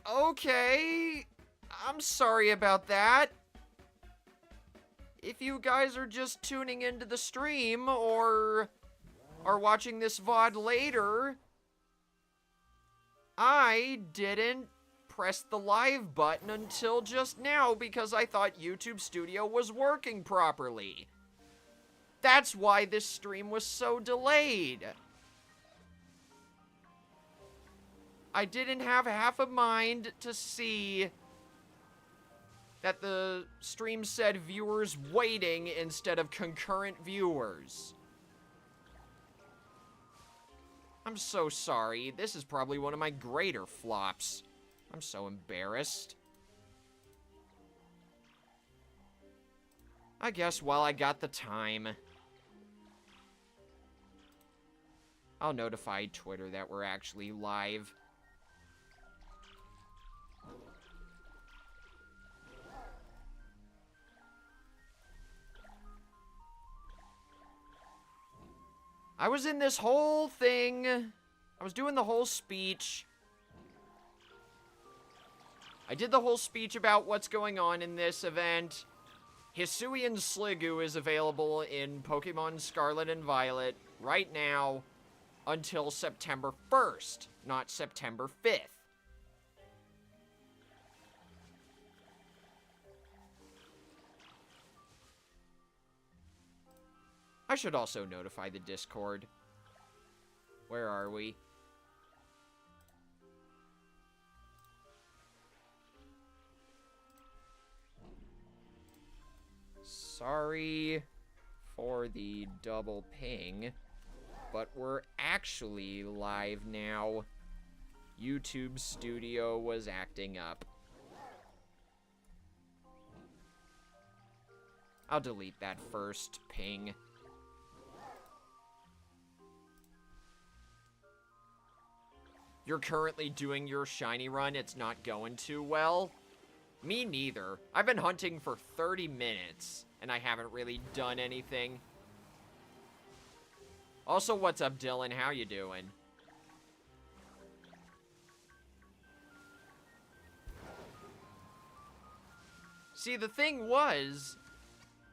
Okay. I'm sorry about that. If you guys are just tuning into the stream or are watching this VOD later, I didn't press the live button until just now because I thought YouTube Studio was working properly. That's why this stream was so delayed. I didn't have half a mind to see that the stream said viewers waiting instead of concurrent viewers. I'm so sorry. This is probably one of my greater flops. I'm so embarrassed. I guess while I got the time, I'll notify Twitter that we're actually live. I was in this whole thing. I was doing the whole speech. I did the whole speech about what's going on in this event. Hisuian Sliggoo is available in Pokemon Scarlet and Violet right now until September 1st, not September 5th. I should also notify the Discord. Where are we? Sorry for the double ping, but we're actually live now. YouTube Studio was acting up. I'll delete that first ping. You're currently doing your shiny run, it's not going too well? Me neither. I've been hunting for 30 minutes, and I haven't really done anything. Also, what's up, Dylan? How you doing? See, the thing was,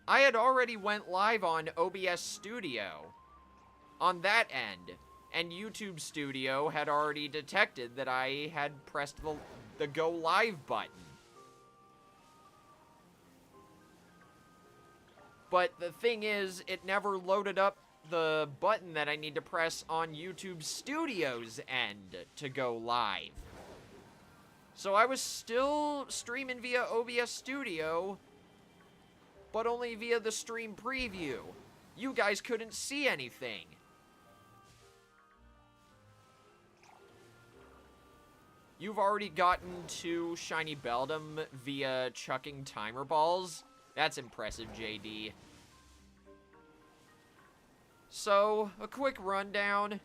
I had already went live on OBS Studio on that end, and YouTube Studio had already detected that I had pressed the go live button. But the thing is, it never loaded up the button that I need to press on YouTube Studio's end to go live. So I was still streaming via OBS Studio, but only via the stream preview. You guys couldn't see anything. You've already gotten to Shiny Beldum via chucking timer balls. That's impressive, JD. So, a quick rundown.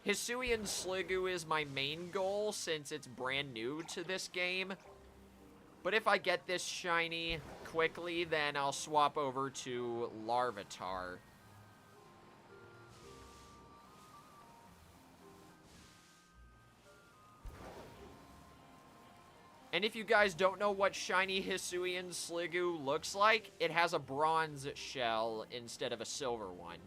Hisuian Sliggoo is my main goal since it's brand new to this game. But if I get this shiny quickly, then I'll swap over to Larvitar. And if you guys don't know what shiny Hisuian Sliggoo looks like, it has a bronze shell instead of a silver one.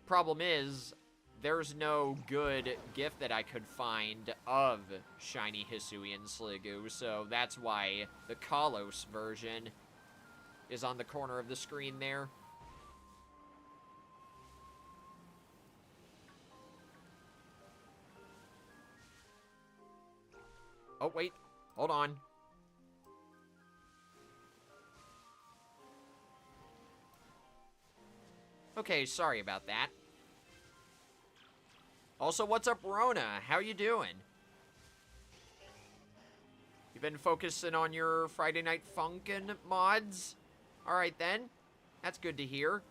Problem is, there's no good gift that I could find of shiny Hisuian Sliggoo, so that's why the Kalos version is on the corner of the screen there. Oh, wait. Hold on. Okay, sorry about that. Also, what's up, Rona? How you doing? You been focusing on your Friday Night Funkin' mods? Alright then. That's good to hear.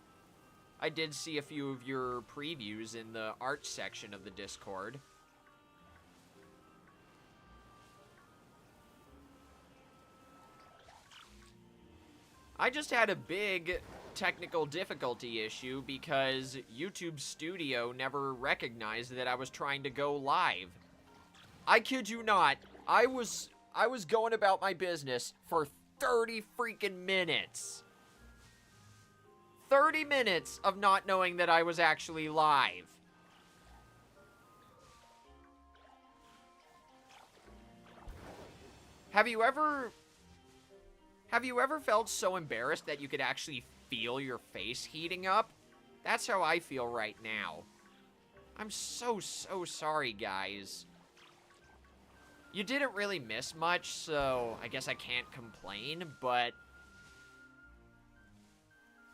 I did see a few of your previews in the art section of the Discord. I just had a big technical difficulty issue because YouTube Studio never recognized that I was trying to go live. I kid you not, I was going about my business for 30 freaking minutes. 30 minutes of not knowing that I was actually live. Have you ever felt so embarrassed that you could actually feel your face heating up? That's how I feel right now. I'm so sorry, guys. You didn't really miss much, so I guess I can't complain, but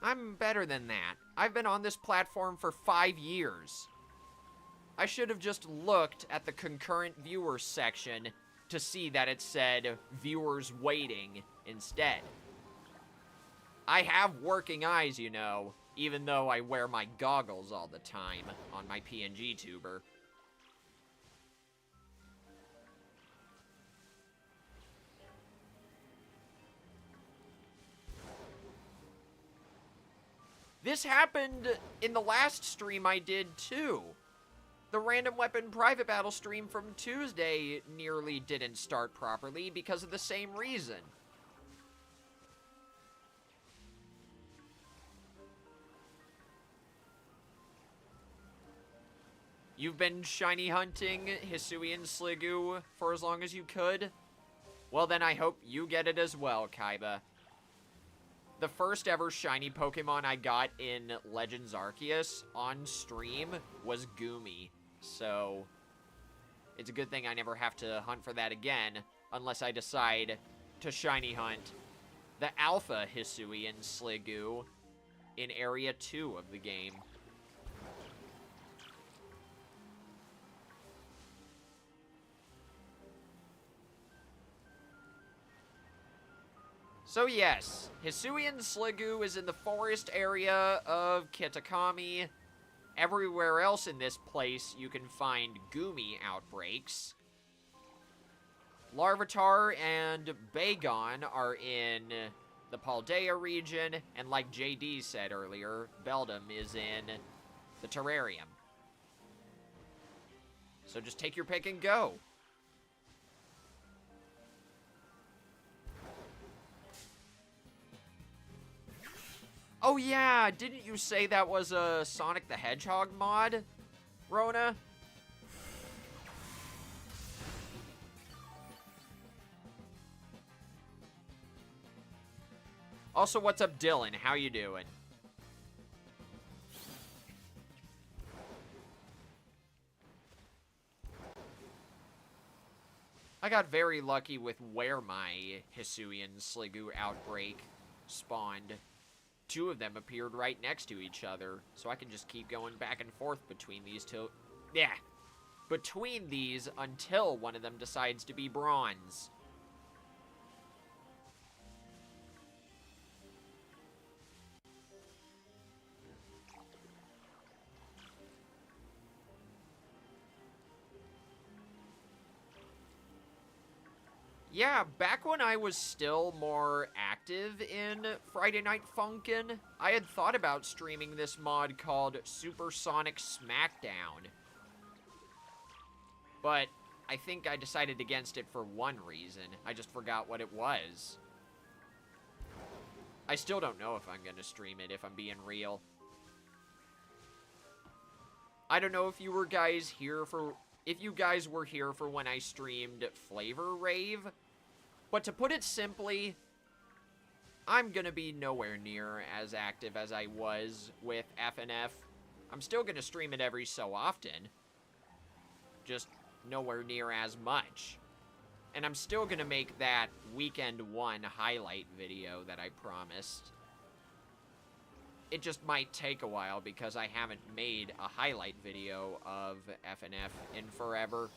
I'm better than that. I've been on this platform for 5 years. I should have just looked at the concurrent viewers section to see that it said viewers waiting instead. I have working eyes, you know, even though I wear my goggles all the time on my PNG tuber. This happened in the last stream I did too. The random weapon private battle stream from Tuesday nearly didn't start properly because of the same reason. You've been shiny hunting Hisuian Sliggoo for as long as you could? Well then I hope you get it as well, Kaiba. The first ever shiny Pokemon I got in Legends Arceus on stream was Goomy. So, it's a good thing I never have to hunt for that again, unless I decide to shiny hunt the Alpha Hisuian Sliggoo in Area 2 of the game. So yes, Hisuian Sliggoo is in the forest area of Kitakami. Everywhere else in this place, you can find Goomy outbreaks. Larvitar and Bagon are in the Paldea region, and like JD said earlier, Beldum is in the Terrarium. So just take your pick and go. Oh yeah, didn't you say that was a Sonic the Hedgehog mod, Rona? Also, what's up, Dylan? How you doing? I got very lucky with where my Hisuian Sliggoo outbreak spawned. 2 of them appeared right next to each other, so I can just keep going back and forth between these two. Yeah, between these until one of them decides to be bronze. Yeah, back when I was still more active in Friday Night Funkin', I had thought about streaming this mod called Supersonic Smackdown. But I think I decided against it for one reason. I just forgot what it was. I still don't know if I'm gonna stream it, if I'm being real. I don't know if you were guys here for... If you guys were here for when I streamed Flavor Rave, but to put it simply, I'm gonna be nowhere near as active as I was with FNF. I'm still gonna stream it every so often, just nowhere near as much. And I'm still gonna make that Weekend 1 highlight video that I promised. It just might take a while because I haven't made a highlight video of FNF in forever.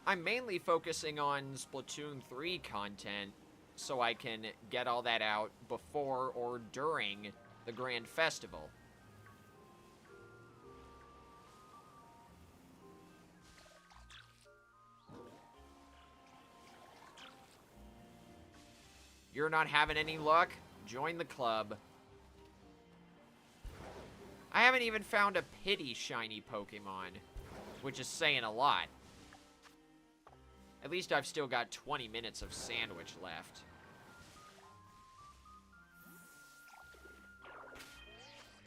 I'm mainly focusing on Splatoon 3 content so I can get all that out before or during the Grand Festival. You're not having any luck? Join the club. I haven't even found a pity shiny Pokemon, which is saying a lot. At least I've still got 20 minutes of sandwich left.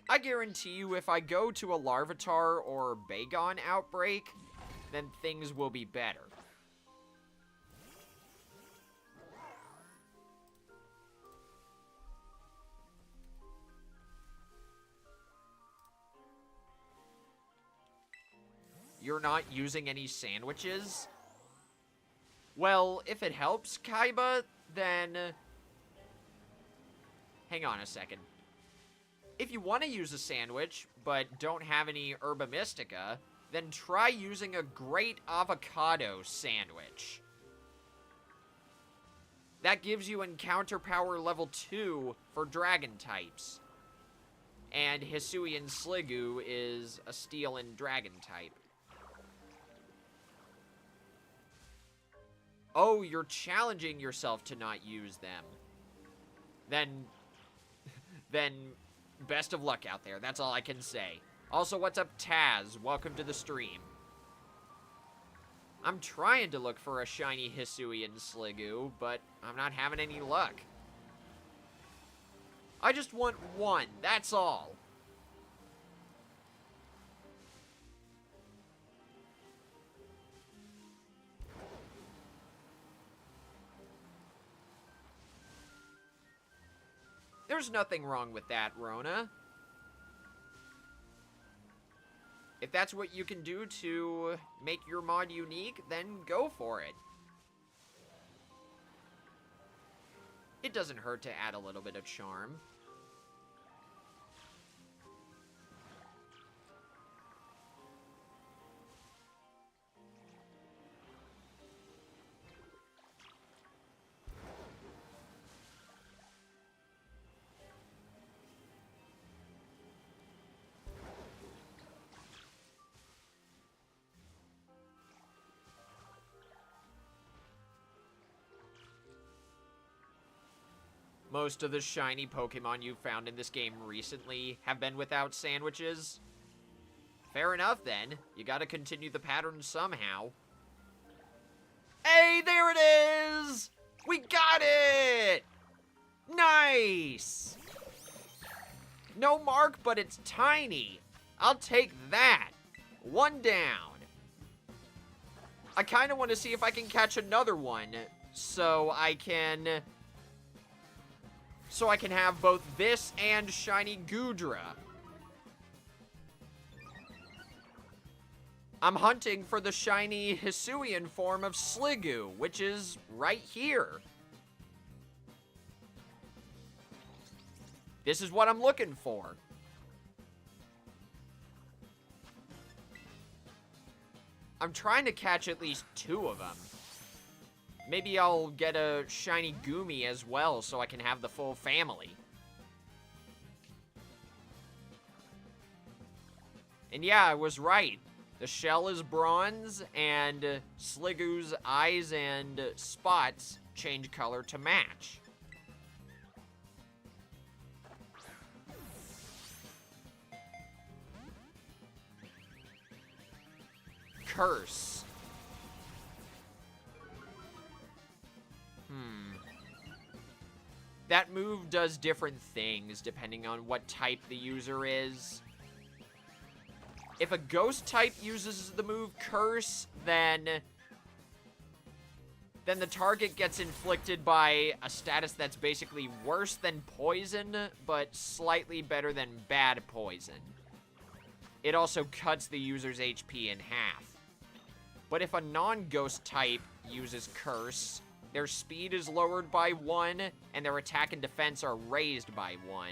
I guarantee you if I go to a Larvitar or Bagon outbreak, then things will be better. You're not using any sandwiches? Well, if it helps, Kaiba, then... Hang on a second. If you want to use a sandwich, but don't have any Herba Mystica, then try using a great avocado sandwich. That gives you encounter power level 2 for dragon types. And Hisuian Sliggoo is a steel and dragon type. Oh, you're challenging yourself to not use them. Then, best of luck out there. That's all I can say. Also, what's up, Taz? Welcome to the stream. I'm trying to look for a shiny Hisuian Sliggoo, but I'm not having any luck. I just want one, that's all. There's nothing wrong with that, Rona. If that's what you can do to make your mod unique, then go for it. It doesn't hurt to add a little bit of charm. Most of the shiny Pokemon you've found in this game recently have been without sandwiches. Fair enough, then. You gotta continue the pattern somehow. Hey, there it is! We got it! Nice! No mark, but it's tiny. I'll take that. One down. I kind of want to see if I can catch another one, so I can have both this and shiny Goodra. I'm hunting for the shiny Hisuian form of Sliggoo, which is right here. This is what I'm looking for. I'm trying to catch at least 2 of them. Maybe I'll get a shiny Goomy as well so I can have the full family. And yeah, I was right. The shell is bronze, and Sliggoo's eyes and spots change color to match. Curse. That move does different things depending on what type the user is. If a ghost type uses the move Curse, then the target gets inflicted by a status that's basically worse than poison, but slightly better than bad poison. It also cuts the user's HP in half. But if a non-ghost type uses Curse, their speed is lowered by 1, and their attack and defense are raised by 1.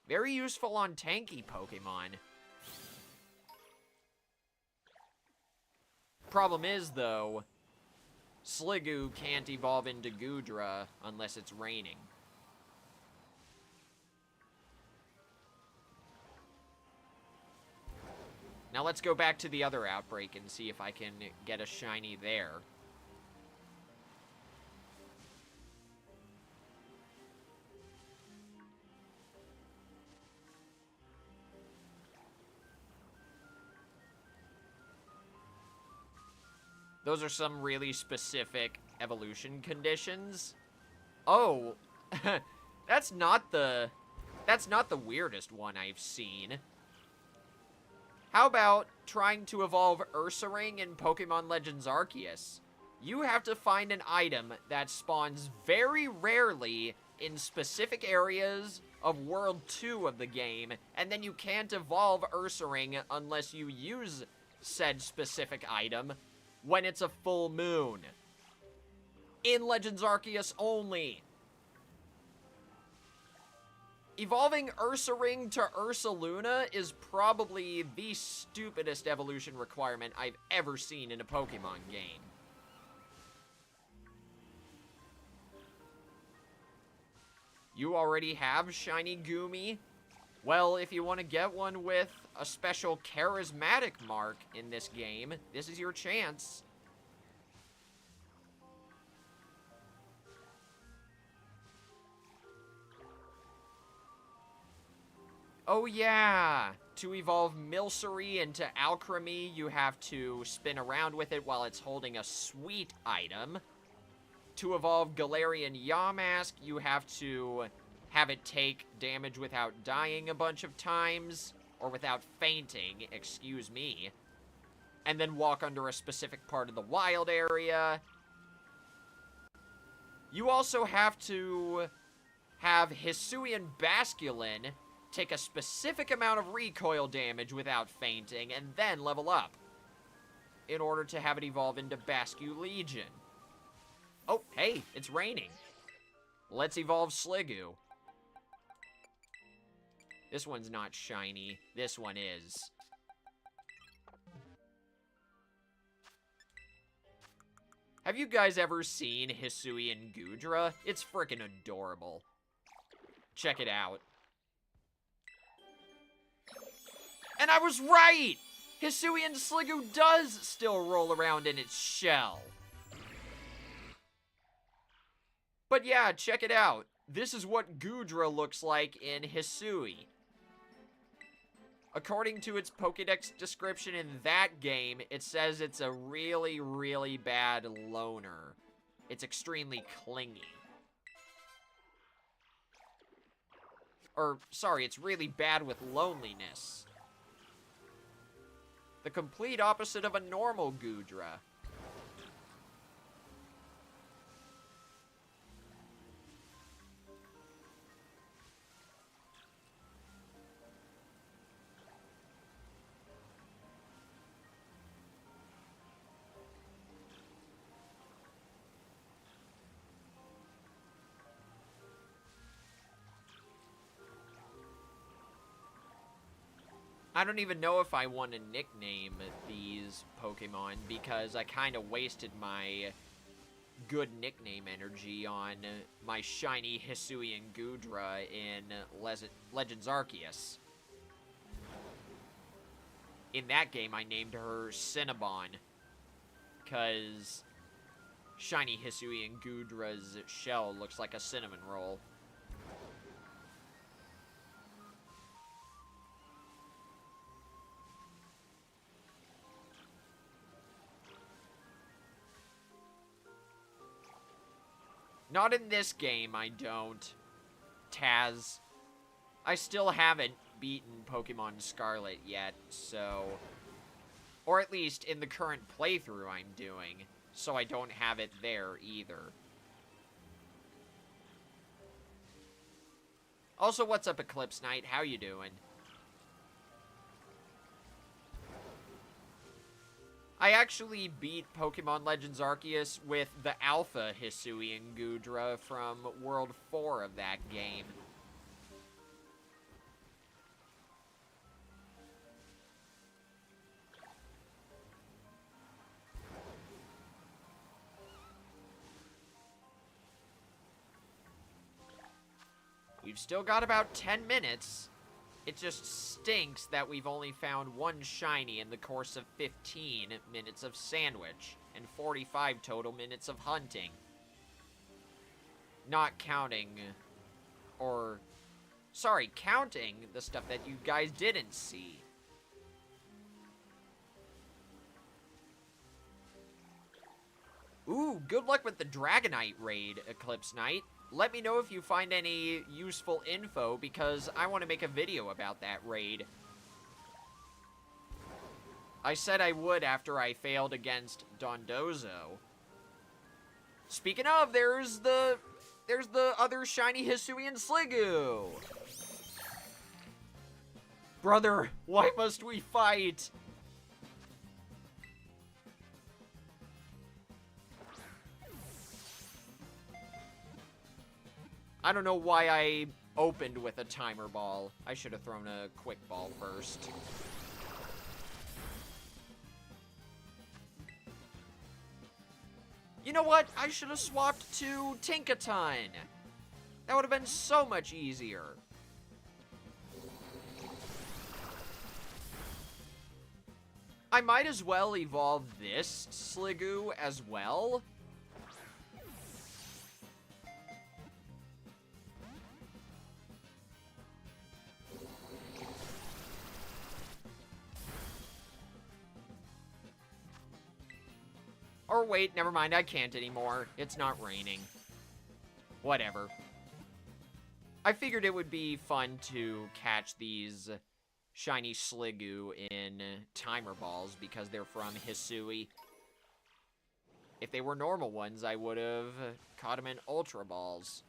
Very useful on tanky Pokemon. Problem is, though, Sliggoo can't evolve into Goodra unless it's raining. Now let's go back to the other outbreak and see if I can get a shiny there. Those are some really specific evolution conditions. Oh, that's not the weirdest one I've seen. How about trying to evolve Ursaring in Pokemon Legends Arceus? You have to find an item that spawns very rarely in specific areas of World 2 of the game, and then you can't evolve Ursaring unless you use said specific item when it's a full moon. In Legends Arceus only. Evolving Ursaring to Ursaluna is probably the stupidest evolution requirement I've ever seen in a Pokemon game. You already have Shiny Goomy? Well, if you want to get one with a special charismatic mark in this game, this is your chance. Oh yeah! To evolve Milcery into Alcremie, you have to spin around with it while it's holding a sweet item. To evolve Galarian Yamask, you have to have it take damage without dying a bunch of times, or without fainting, excuse me, and then walk under a specific part of the wild area. You also have to have Hisuian Basculin take a specific amount of recoil damage without fainting, and then level up, in order to have it evolve into Basculegion. Oh, hey, it's raining. Let's evolve Sliggoo. This one's not shiny. This one is. Have you guys ever seen Hisui and Goodra? It's frickin' adorable. Check it out. And I was right! Hisuian Sliggoo does still roll around in its shell. But yeah, check it out. This is what Goodra looks like in Hisui. According to its Pokédex description in that game, it says it's a really, really bad loner. It's extremely clingy. Or, sorry, it's really bad with loneliness. The complete opposite of a normal Goodra. I don't even know if I want to nickname these Pokemon because I kind of wasted my good nickname energy on my shiny Hisui and Goodra in Legends Arceus. In that game, I named her Cinnabon because shiny Hisui and Goodra's shell looks like a cinnamon roll. Not in this game, I don't. Taz. I still haven't beaten Pokemon Scarlet yet, so... Or at least in the current playthrough I'm doing, so I don't have it there either. Also, what's up, Eclipse Knight? How you doing? I actually beat Pokemon Legends Arceus with the Alpha Hisui and Goodra from World 4 of that game. We've still got about 10 minutes. It just stinks that we've only found one shiny in the course of 15 minutes of Sandwich and 45 total minutes of hunting. Not counting, or, sorry, counting the stuff that you guys didn't see. Ooh, good luck with the Dragonite raid, Eclipse Knight. Let me know if you find any useful info, because I want to make a video about that raid. I said I would after I failed against Dondozo. Speaking of, there's the other shiny Hisuian Sliggoo. Brother, why must we fight? I don't know why I opened with a timer ball. I should have thrown a quick ball first. You know what? I should have swapped to Tinkaton. That would have been so much easier. I might as well evolve this Sliggoo as well. Or wait, never mind, I can't anymore. It's not raining. Whatever. I figured it would be fun to catch these shiny Sliggoo in timer balls because they're from Hisui. If they were normal ones, I would have caught them in Ultra Balls.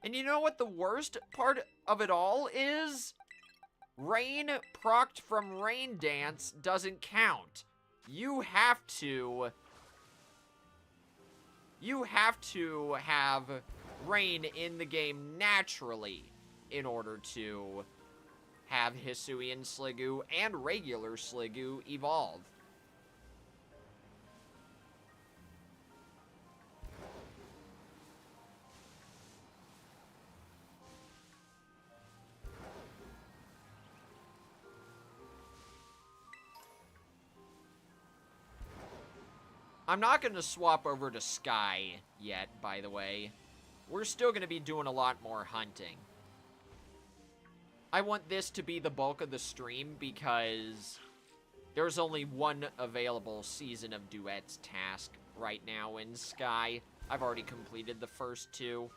And you know what the worst part of it all is? Rain procced from Rain Dance doesn't count. You have to have rain in the game naturally in order to have Hisuian Sliggoo and regular Sliggoo evolve. I'm not going to swap over to Sky yet, by the way. We're still going to be doing a lot more hunting. I want this to be the bulk of the stream because there's only one available Season of Duets task right now in Sky. I've already completed the first two.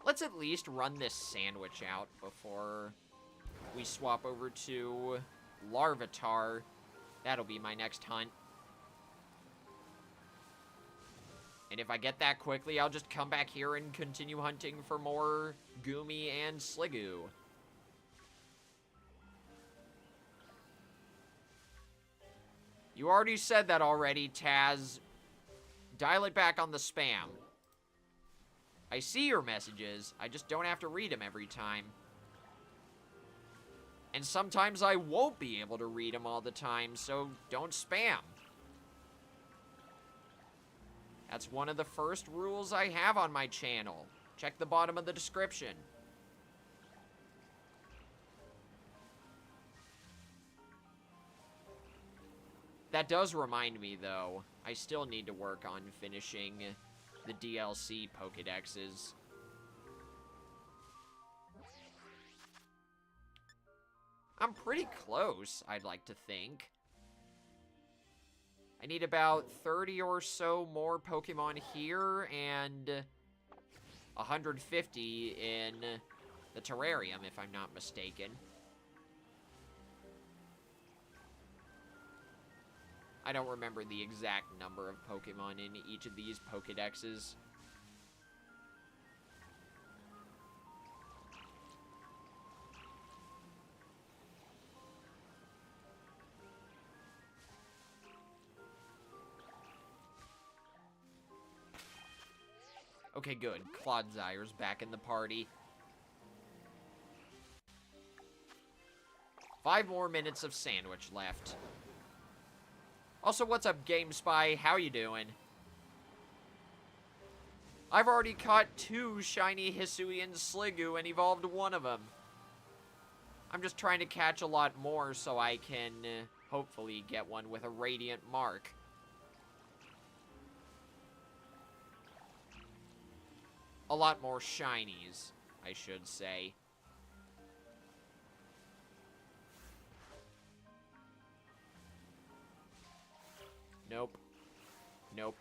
Let's at least run this sandwich out before we swap over to Larvitar. That'll be my next hunt. And if I get that quickly, I'll just come back here and continue hunting for more Goomy and Sliggoo. You already said that already, Taz. Dial it back on the spam. I see your messages, I just don't have to read them every time. And sometimes I won't be able to read them all the time, so don't spam. That's one of the first rules I have on my channel. Check the bottom of the description. That does remind me, though, I still need to work on finishing the DLC Pokédexes. I'm pretty close, I'd like to think. I need about 30 or so more Pokemon here, and 150 in the terrarium, if I'm not mistaken. I don't remember the exact number of Pokemon in each of these Pokédexes. Okay, good. Clodzire's back in the party. 5 more minutes of sandwich left. Also, what's up, GameSpy? How you doing? I've already caught 2 shiny Hisuian Sliggoo and evolved one of them. I'm just trying to catch a lot more so I can hopefully get one with a Radiant Mark. a lot more shinies, I should say. Nope. Nope.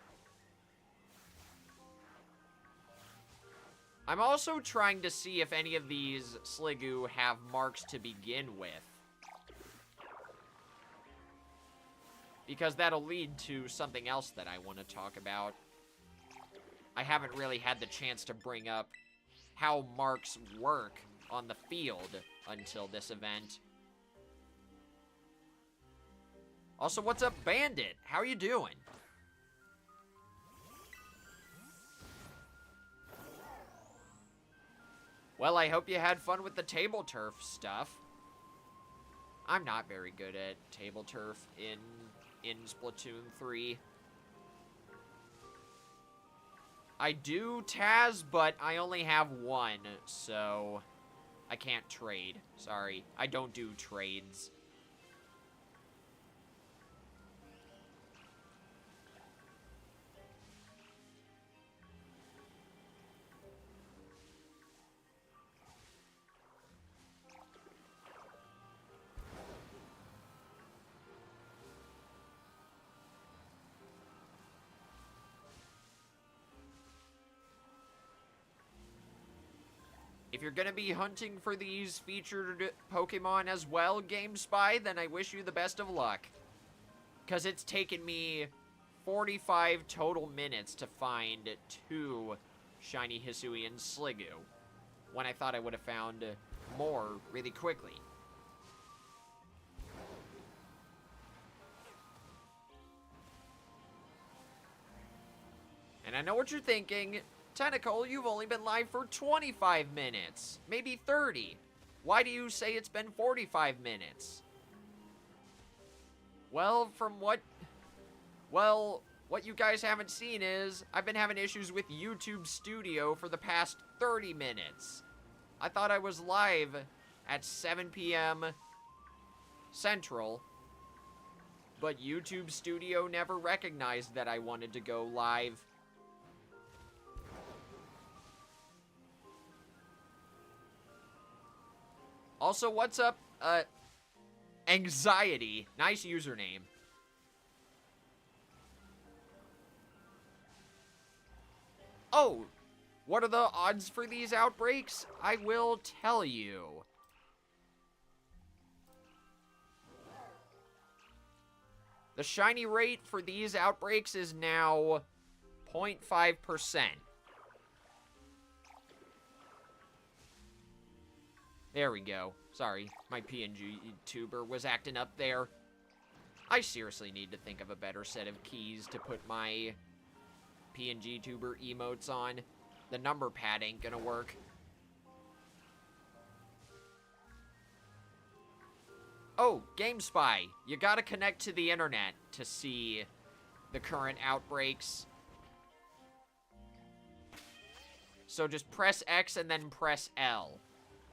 I'm also trying to see if any of these Sliggoo have marks to begin with. Because that'll lead to something else that I want to talk about. I haven't really had the chance to bring up how marks work on the field until this event. Also, what's up, Bandit? How are you doing? Well, I hope you had fun with the table turf stuff. I'm not very good at table turf in Splatoon 3. I do Taz, but I only have one, so I can't trade. Sorry, I don't do trades. If you're gonna be hunting for these featured Pokemon as well, GameSpy, then I wish you the best of luck. Because it's taken me 45 total minutes to find 2 shiny Hisuian Sliggoo, when I thought I would have found more really quickly. And I know what you're thinking. Tentacle, you've only been live for 25 minutes, maybe 30. Why do you say it's been 45 minutes? Well, what you guys haven't seen is I've been having issues with YouTube Studio for the past 30 minutes. I thought I was live at 7 p.m. Central, but YouTube Studio never recognized that I wanted to go live. Also, what's up, Anxiety? Nice username. Oh, what are the odds for these outbreaks? I will tell you. The shiny rate for these outbreaks is now 0.5%. There we go. Sorry, my PNG tuber was acting up there. I seriously need to think of a better set of keys to put my PNG tuber emotes on. The number pad ain't gonna work. Oh, GameSpy. You gotta connect to the internet to see the current outbreaks. So just press X and then press L.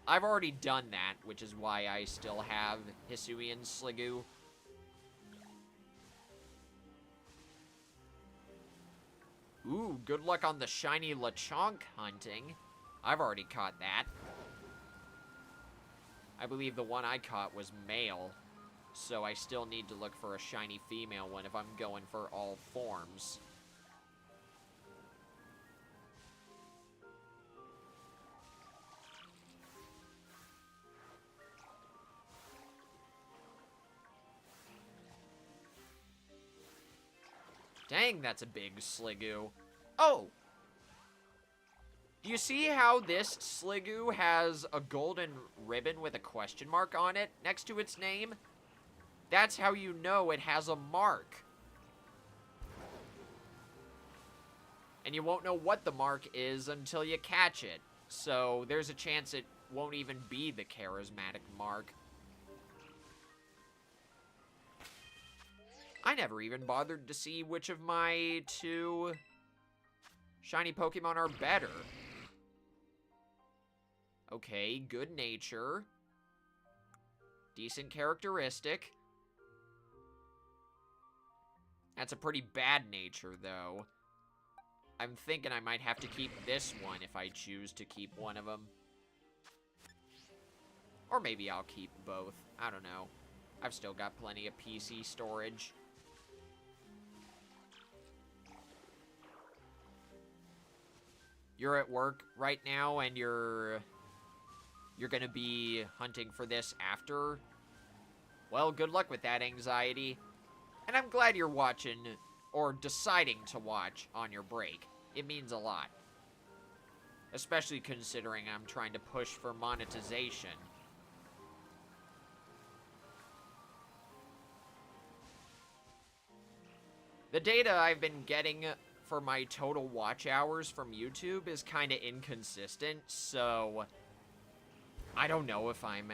I've already done that, which is why I still have Hisuian Sliggoo. Ooh, good luck on the shiny Lechonk hunting. I've already caught that. I believe the one I caught was male, so I still need to look for a shiny female one if I'm going for all forms. Dang, that's a big Sliggoo. Oh! Do you see how this Sliggoo has a golden ribbon with a question mark on it next to its name? That's how you know it has a mark. And you won't know what the mark is until you catch it. So there's a chance it won't even be the charismatic mark. I never even bothered to see which of my 2 shiny Pokemon are better. Okay, good nature. Decent characteristic. That's a pretty bad nature, though. I'm thinking I might have to keep this one if I choose to keep one of them. Or maybe I'll keep both. I don't know. I've still got plenty of PC storage. You're at work right now and you're gonna be hunting for this after? Well, good luck with that, anxiety. And I'm glad you're watching, or deciding to watch, on your break. It means a lot. Especially considering I'm trying to push for monetization. The data I've been getting for my total watch hours from YouTube is kind of inconsistent, so I don't know if I'm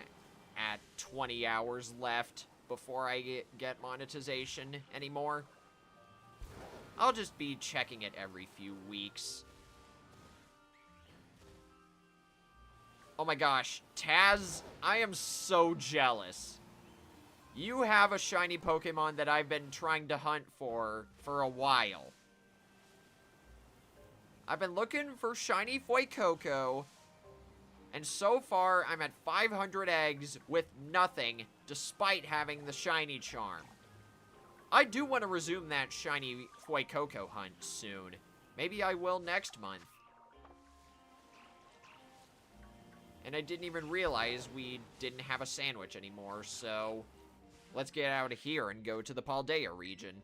at 20 hours left before I get monetization anymore. I'll just be checking it every few weeks. Oh my gosh, Taz, I am so jealous. You have a shiny Pokemon that I've been trying to hunt for a while. I've been looking for shiny Fuecoco, and so far I'm at 500 eggs with nothing, despite having the shiny charm. I do want to resume that shiny Fuecoco hunt soon. Maybe I will next month. And I didn't even realize we didn't have a sandwich anymore, so let's get out of here and go to the Paldea region.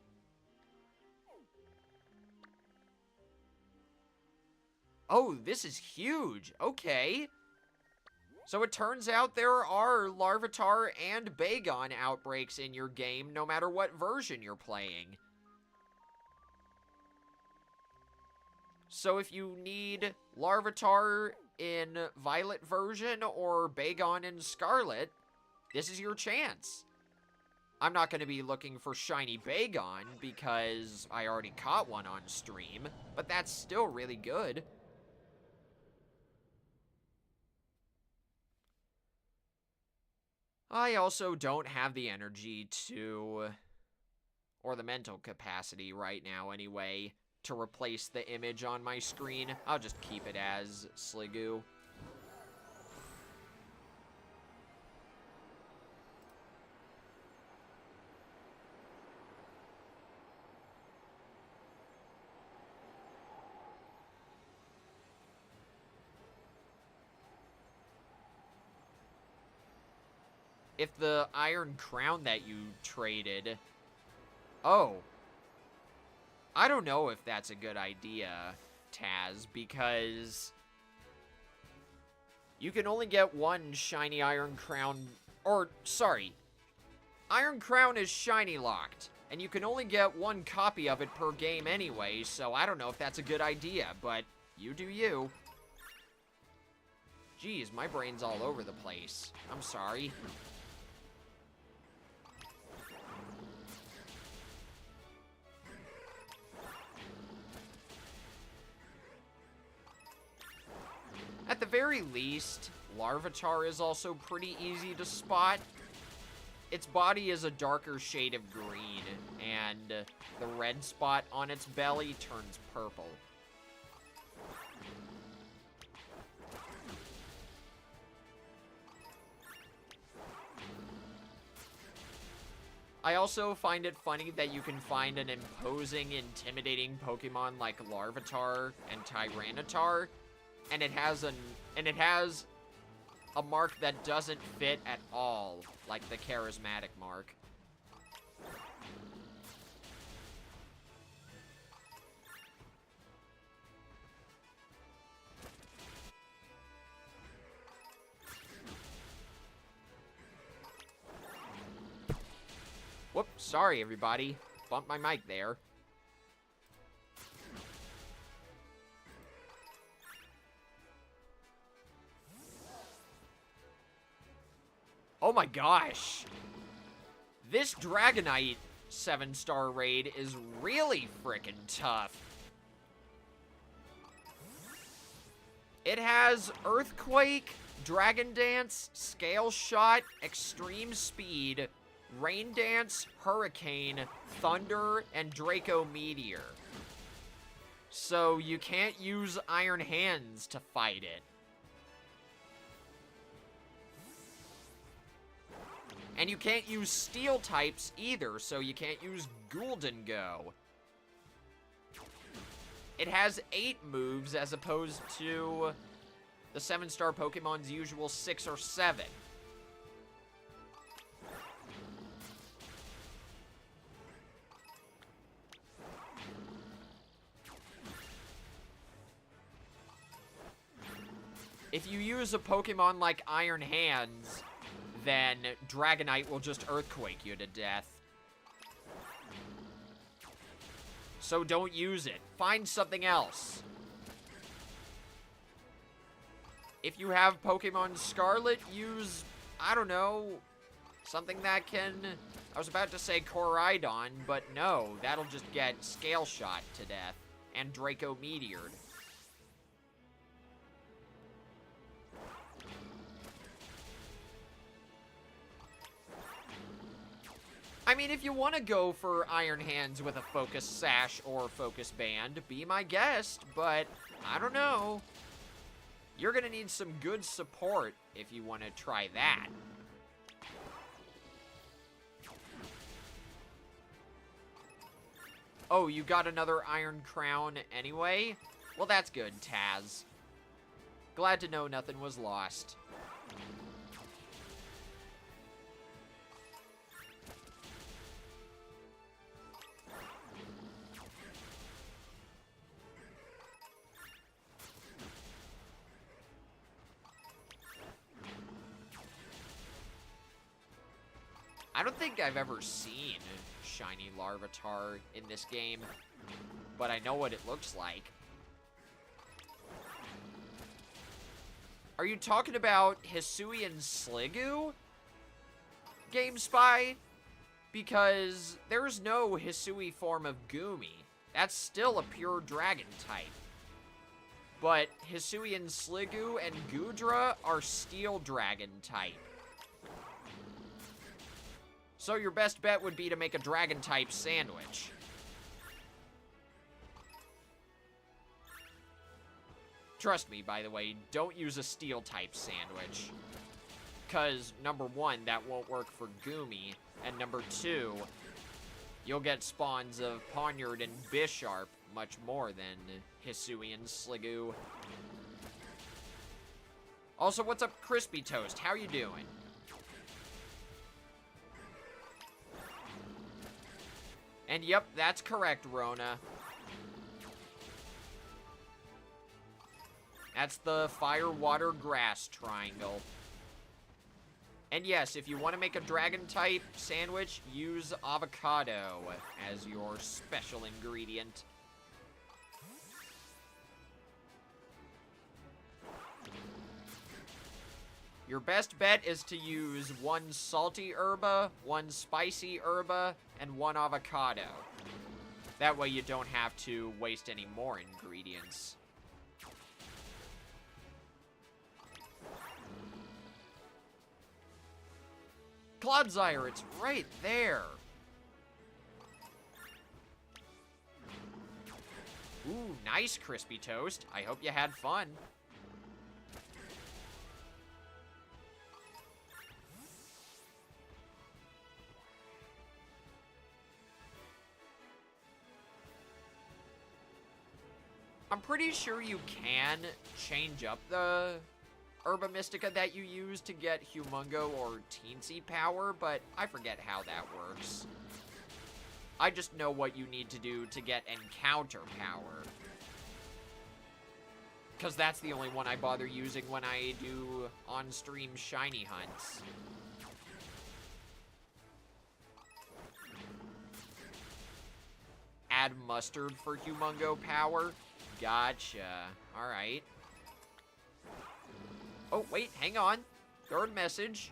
Oh, this is huge. Okay. So it turns out there are Larvitar and Bagon outbreaks in your game, no matter what version you're playing. So if you need Larvitar in Violet version or Bagon in Scarlet, this is your chance. I'm not going to be looking for shiny Bagon because I already caught one on stream, but that's still really good. I also don't have the energy to, or the mental capacity right now anyway, to replace the image on my screen. I'll just keep it as Sliggoo. If the Iron Crown that you traded... Oh. I don't know if that's a good idea, Taz, because you can only get one shiny Iron Crown, or, sorry, Iron Crown is shiny locked, and you can only get one copy of it per game anyway, so I don't know if that's a good idea, but you do you. Jeez, my brain's all over the place. I'm sorry. At the very least, Larvitar is also pretty easy to spot. Its body is a darker shade of green, and the red spot on its belly turns purple. I also find it funny that you can find an imposing, intimidating Pokemon like Larvitar and Tyranitar, and it has a mark that doesn't fit at all, like the charismatic mark. Whoops, sorry everybody. Bumped my mic there. Oh my gosh. This Dragonite 7-star raid is really frickin' tough. It has Earthquake, Dragon Dance, Scale Shot, Extreme Speed, Rain Dance, Hurricane, Thunder, and Draco Meteor. So you can't use Iron Hands to fight it. And you can't use Steel types either, so you can't use Golden Go. It has 8 moves as opposed to the 7-star Pokemon's usual 6 or 7. If you use a Pokemon like Iron Hands, then Dragonite will just Earthquake you to death. So don't use it. Find something else. If you have Pokemon Scarlet, use, I don't know, something that can... I was about to say Koraidon, but no, that'll just get Scale Shot to death and Draco Meteored. I mean, if you want to go for Iron Hands with a Focus Sash or Focus Band, be my guest, but I don't know. You're going to need some good support if you want to try that. Oh, you got another Iron Crown anyway? Well, that's good, Taz. Glad to know nothing was lost. I don't think I've ever seen Shiny Larvitar in this game, but I know what it looks like. Are you talking about Hisui and Sliggoo? GameSpy? Because there's no Hisui form of Goomy. That's still a pure dragon type. But Hisui and Sliggoo and Goodra are steel dragon type. So your best bet would be to make a dragon-type sandwich. Trust me, by the way, don't use a steel-type sandwich. Because, number 1, that won't work for Goomy, and number 2, you'll get spawns of Ponyard and Bisharp much more than Hisui and Sliggoo. Also, what's up, Crispy Toast? How you doing? And yep, that's correct, Rona. That's the fire, water, grass triangle. And yes, if you want to make a dragon-type sandwich, use avocado as your special ingredient. Your best bet is to use 1 salty herba, 1 spicy herba, and 1 avocado. That way you don't have to waste any more ingredients. Clodsire, it's right there. Ooh, nice, Crispy Toast. I hope you had fun. I'm pretty sure you can change up the Herba Mystica that you use to get Humungo or Teensy power, but I forget how that works. I just know what you need to do to get Encounter power. Because that's the only one I bother using when I do on-stream shiny hunts. Add Mustard for Humungo power? Gotcha. Alright. Oh, wait, hang on. Third message.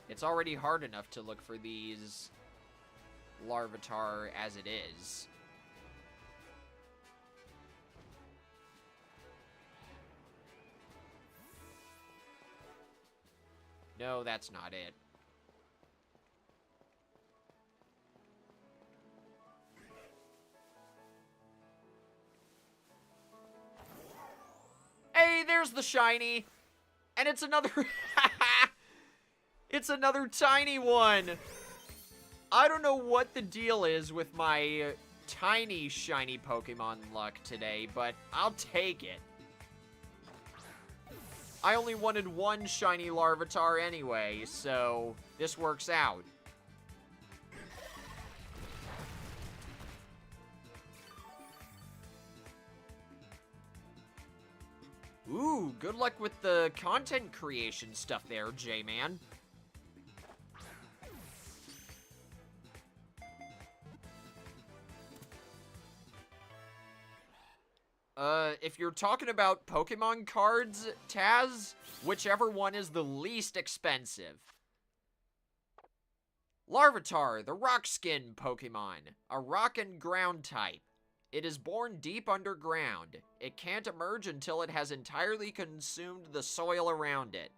It's already hard enough to look for these Larvitar as it is. No, that's not it. Hey, there's the shiny. And it's another... It's another tiny one. I don't know what the deal is with my tiny shiny Pokemon luck today, but I'll take it. I only wanted one shiny Larvitar anyway, so this works out. Ooh, good luck with the content creation stuff there, J-Man. If you're talking about Pokemon cards, Taz, whichever one is the least expensive. Larvitar, the rock skin Pokemon, a rock and ground type. It is born deep underground. It can't emerge until it has entirely consumed the soil around it.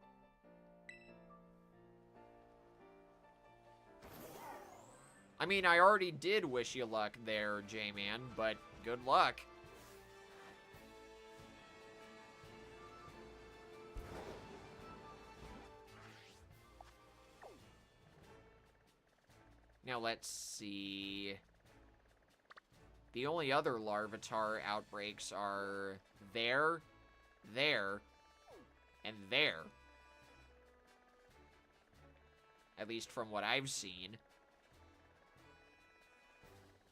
I mean, I already did wish you luck there, J-Man, but good luck. Now let's see. The only other Larvitar outbreaks are there, and there. At least from what I've seen.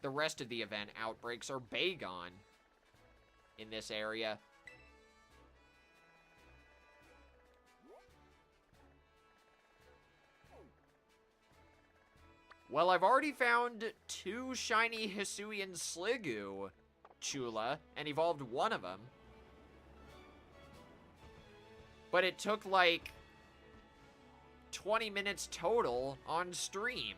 The rest of the event outbreaks are Bagon in this area. Well, I've already found 2 shiny Hisuian Sliggoo Chula and evolved one of them. But it took like 20 minutes total on stream,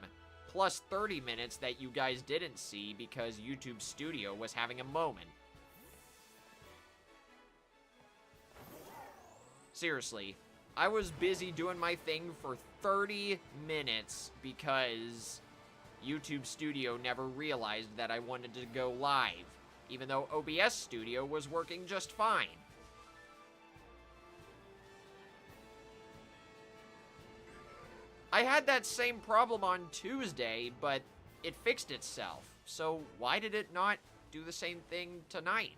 plus 30 minutes that you guys didn't see because YouTube Studio was having a moment. Seriously, I was busy doing my thing for 30 minutes because YouTube Studio never realized that I wanted to go live, even though OBS Studio was working just fine. I had that same problem on Tuesday, but it fixed itself, so why did it not do the same thing tonight?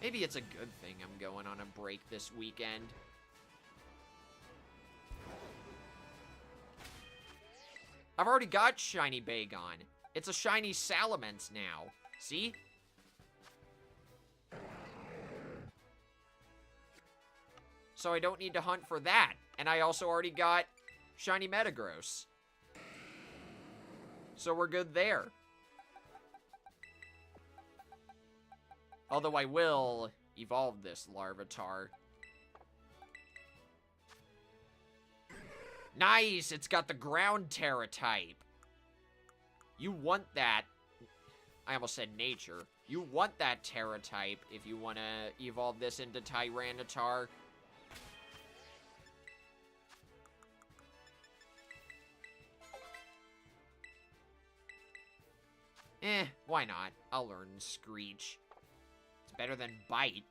Maybe it's a good thing I'm going on a break this weekend. I've already got shiny Bagon. It's a shiny Salamence now. See? So I don't need to hunt for that. And I also already got shiny Metagross. So we're good there. Although I will evolve this Larvitar. Nice! It's got the ground Terra type. You want that. I almost said nature. You want that Terra type if you want to evolve this into Tyranitar. Why not? I'll learn Screech. It's better than Bite.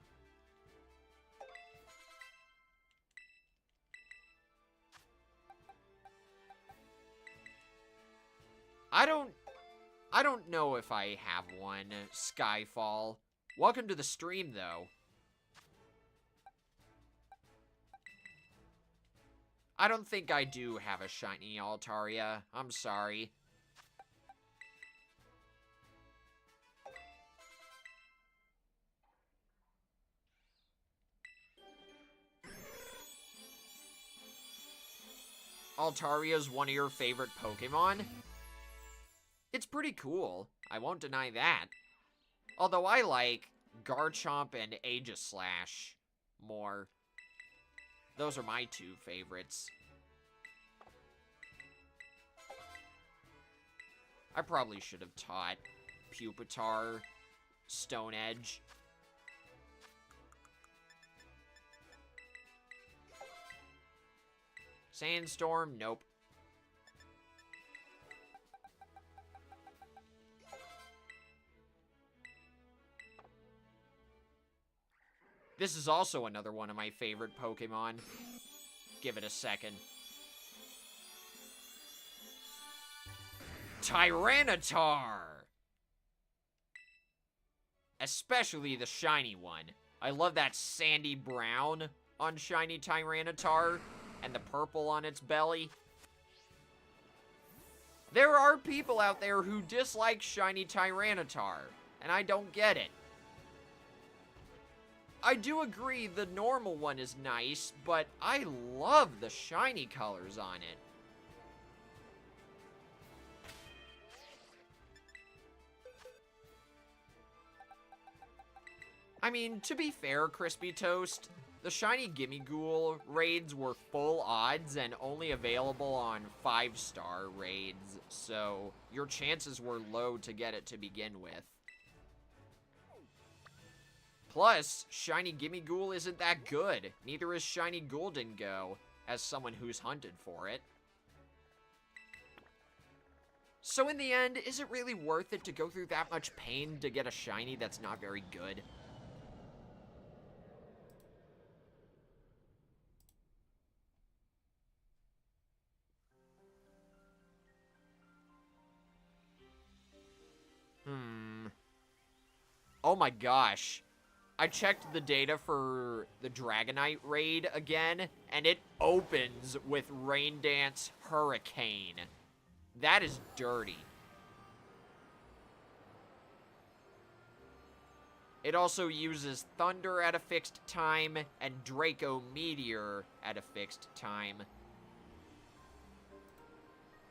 I don't know if I have one, Skyfall. Welcome to the stream, though. I don't think I do have a shiny Altaria. I'm sorry. Altaria's one of your favorite Pokemon? It's pretty cool. I won't deny that. Although I like Garchomp and Aegislash more. Those are my 2 favorites. I probably should have taught Pupitar Stone Edge. Sandstorm? Nope. This is also another one of my favorite Pokemon. Give it a second. Tyranitar! Especially the shiny one. I love that sandy brown on shiny Tyranitar and the purple on its belly. There are people out there who dislike shiny Tyranitar, and I don't get it. I do agree the normal one is nice, but I love the shiny colors on it. I mean, to be fair, Crispy Toast, the shiny Gimmighoul raids were full odds and only available on 5-star raids, so your chances were low to get it to begin with. Plus, shiny Gimmighoul isn't that good. Neither is shiny Gholdengo, as someone who's hunted for it. So in the end, is it really worth it to go through that much pain to get a shiny that's not very good? Oh my gosh. I checked the data for the Dragonite raid again, and it opens with Rain Dance Hurricane. That is dirty. It also uses Thunder at a fixed time and Draco Meteor at a fixed time.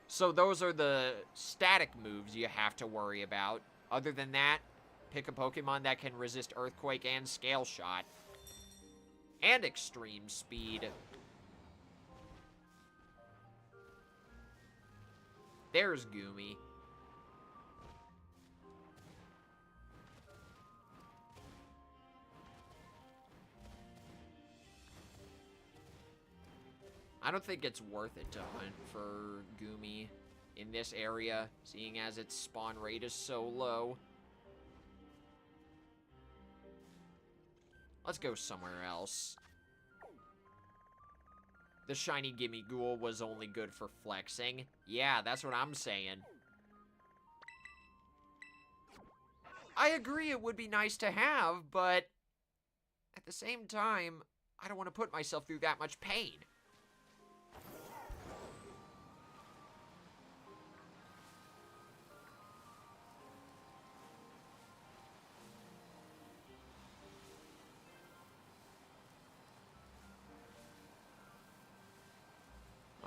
So those are the static moves you have to worry about. Other than that, pick a Pokemon that can resist Earthquake and Scale Shot. And Extreme Speed. There's Goomy. I don't think it's worth it to hunt for Goomy in this area, seeing as its spawn rate is so low. Let's go somewhere else. The shiny Gimmighoul was only good for flexing. Yeah, that's what I'm saying. I agree it would be nice to have, but at the same time, I don't want to put myself through that much pain.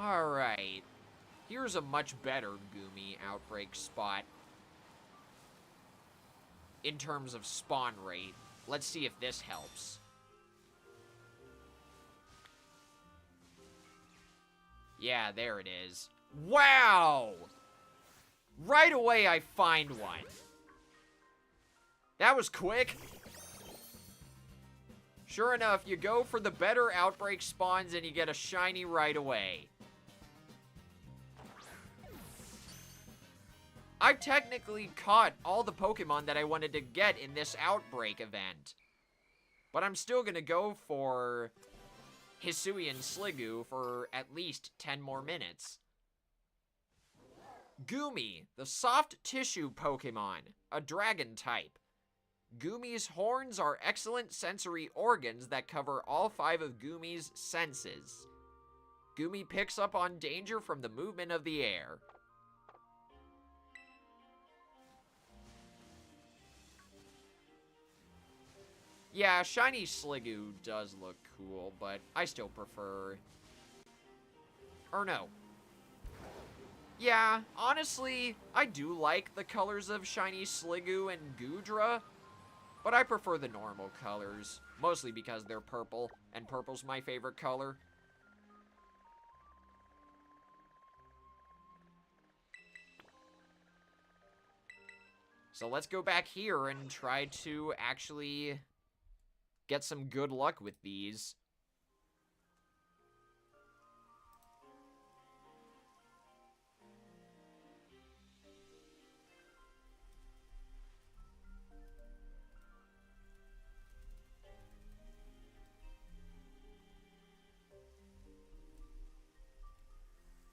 Alright. Here's a much better Goomy outbreak spot. In terms of spawn rate. Let's see if this helps. Yeah, there it is. Wow! Right away I find one. That was quick. Sure enough, you go for the better outbreak spawns and you get a shiny right away. I've technically caught all the Pokemon that I wanted to get in this Outbreak event. But I'm still gonna go for Hisui and Sliggoo for at least 10 more minutes. Goomy, the soft tissue Pokemon, a dragon type. Goomy's horns are excellent sensory organs that cover all 5 of Goomy's senses. Goomy picks up on danger from the movement of the air. Yeah, shiny Sliggoo does look cool, but I still prefer... Or no. Yeah, honestly, I do like the colors of shiny Sliggoo and Goodra, but I prefer the normal colors, mostly because they're purple, and purple's my favorite color. So let's go back here and try to actually get some good luck with these.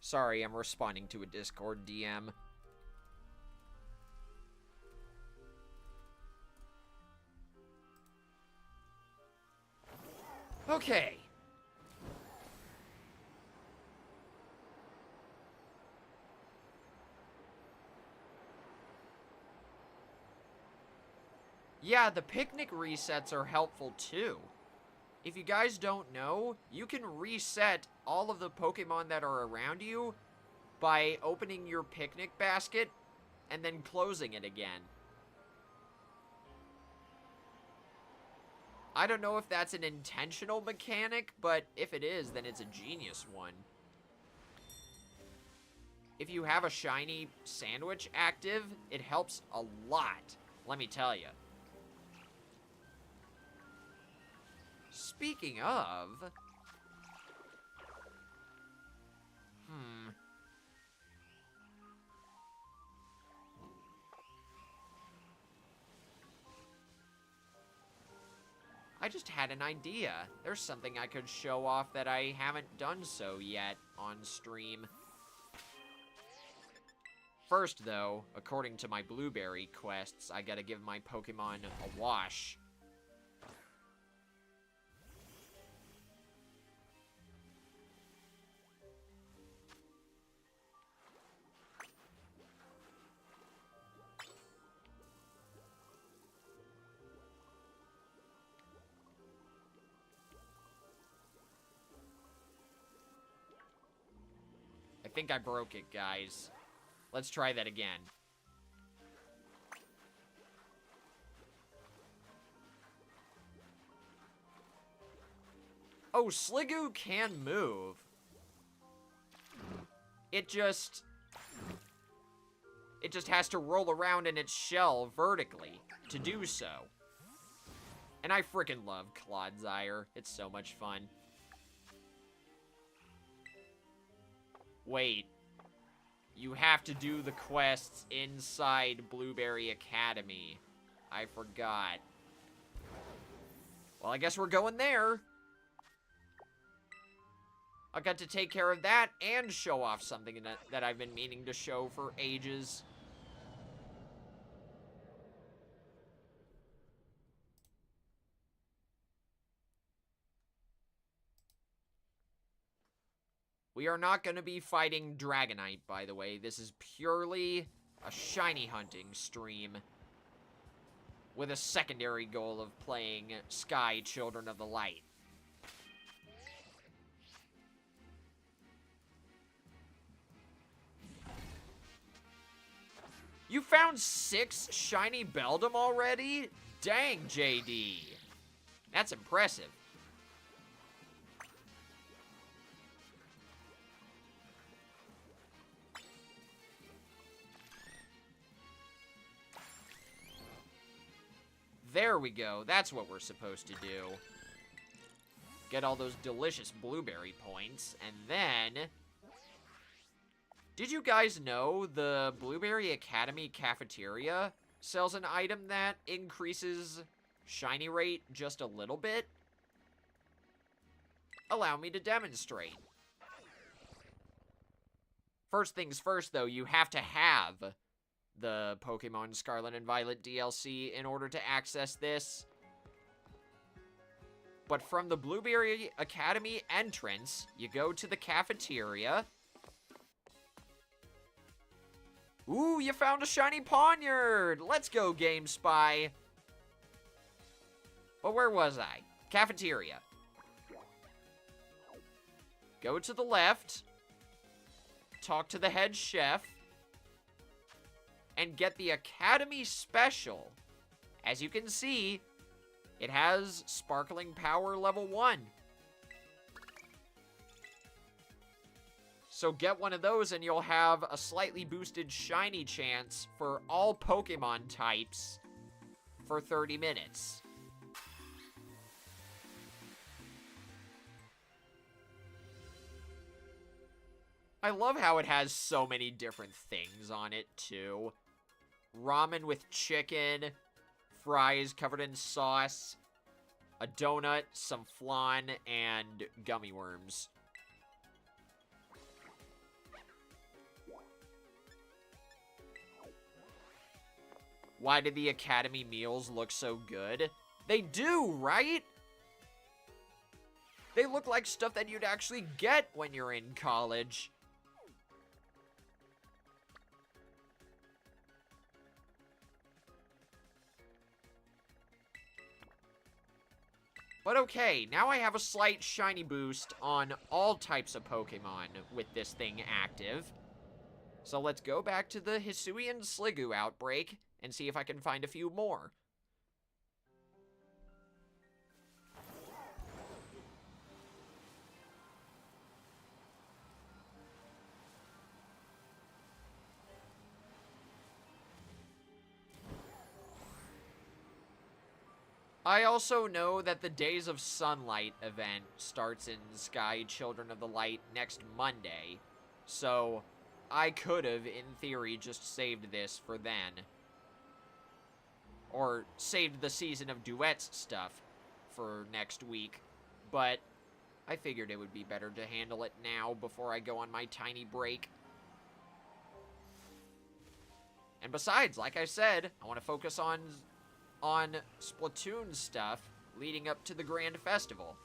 Sorry, I'm responding to a Discord DM. Okay. Yeah, the picnic resets are helpful too. If you guys don't know, you can reset all of the Pokemon that are around you by opening your picnic basket and then closing it again. I don't know if that's an intentional mechanic, but if it is, then it's a genius one. If you have a shiny sandwich active, it helps a lot, let me tell you. Speaking of... I just had an idea. There's something I could show off that I haven't done so yet on stream. First, though, according to my blueberry quests, I gotta give my Pokemon a wash. I think I broke it, guys. Let's try that again. Oh, Sliggoo can move. It just has to roll around in its shell vertically to do so. And I freaking love Clodsire. It's so much fun. Wait. You have to do the quests inside Blueberry Academy. I forgot. Well, I guess we're going there. I got to take care of that and show off something that I've been meaning to show for ages. We are not going to be fighting Dragonite, by the way. This is purely a shiny hunting stream with a secondary goal of playing Sky Children of the Light. You found 6 shiny Beldum already? Dang, JD. That's impressive. There we go. That's what we're supposed to do. Get all those delicious blueberry points, and then... Did you guys know the Blueberry Academy cafeteria sells an item that increases shiny rate just a little bit? Allow me to demonstrate. First things first, though, you have to have the Pokemon Scarlet and Violet DLC in order to access this. But from the Blueberry Academy entrance, you go to the cafeteria. Ooh, you found a shiny Pawniard! Let's go, GameSpy. But where was I? Cafeteria. Go to the left. Talk to the head chef. And get the Academy Special. As you can see, it has Sparkling Power level 1. So get one of those and you'll have a slightly boosted shiny chance for all Pokemon types for 30 minutes. I love how it has so many different things on it, too. Ramen with chicken, fries covered in sauce, a donut, some flan, and gummy worms. Why do the Academy meals look so good? They do, right? They look like stuff that you'd actually get when you're in college. But okay, now I have a slight shiny boost on all types of Pokemon with this thing active. So let's go back to the Hisuian Sliggoo outbreak and see if I can find a few more. I also know that the Days of Sunlight event starts in Sky Children of the Light next Monday, so I could have, in theory, just saved this for then. Or saved the Season of Duets stuff for next week, but I figured it would be better to handle it now before I go on my tiny break. And besides, like I said, I want to focus on Splatoon stuff leading up to the Grand Festival.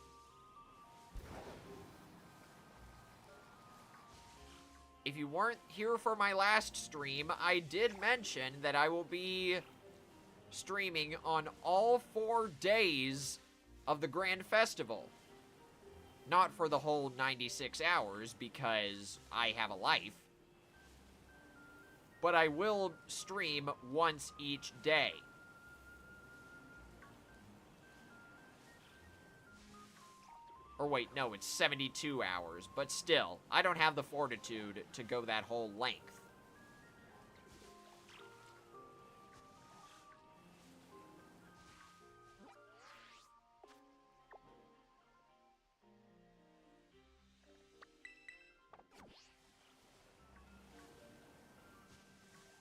If you weren't here for my last stream, I did mention that I will be streaming on all 4 days of the Grand Festival. Not for the whole 96 hours, because I have a life. But I will stream once each day. Or wait, no, it's 72 hours. But still, I don't have the fortitude to go that whole length.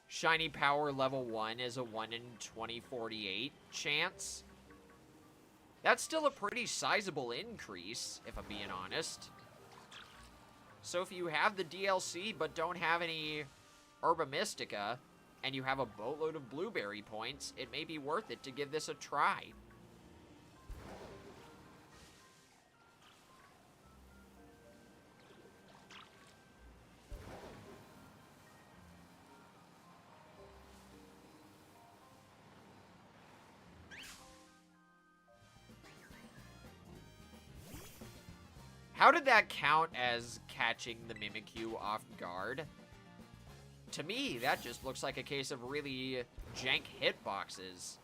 Shiny Power level 1 is a 1 in 2048 chance. That's still a pretty sizable increase, if I'm being honest. So if you have the DLC but don't have any Herba Mystica, and you have a boatload of blueberry points, it may be worth it to give this a try. How did that count as catching the Mimikyu off guard? To me, that just looks like a case of really jank hitboxes.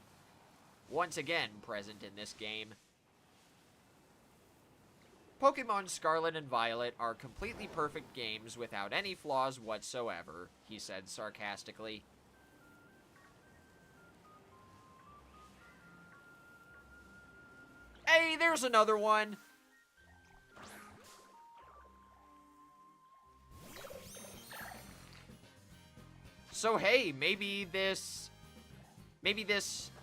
Once again, present in this game. Pokemon Scarlet and Violet are completely perfect games without any flaws whatsoever, he said sarcastically. Hey, there's another one! So hey, maybe this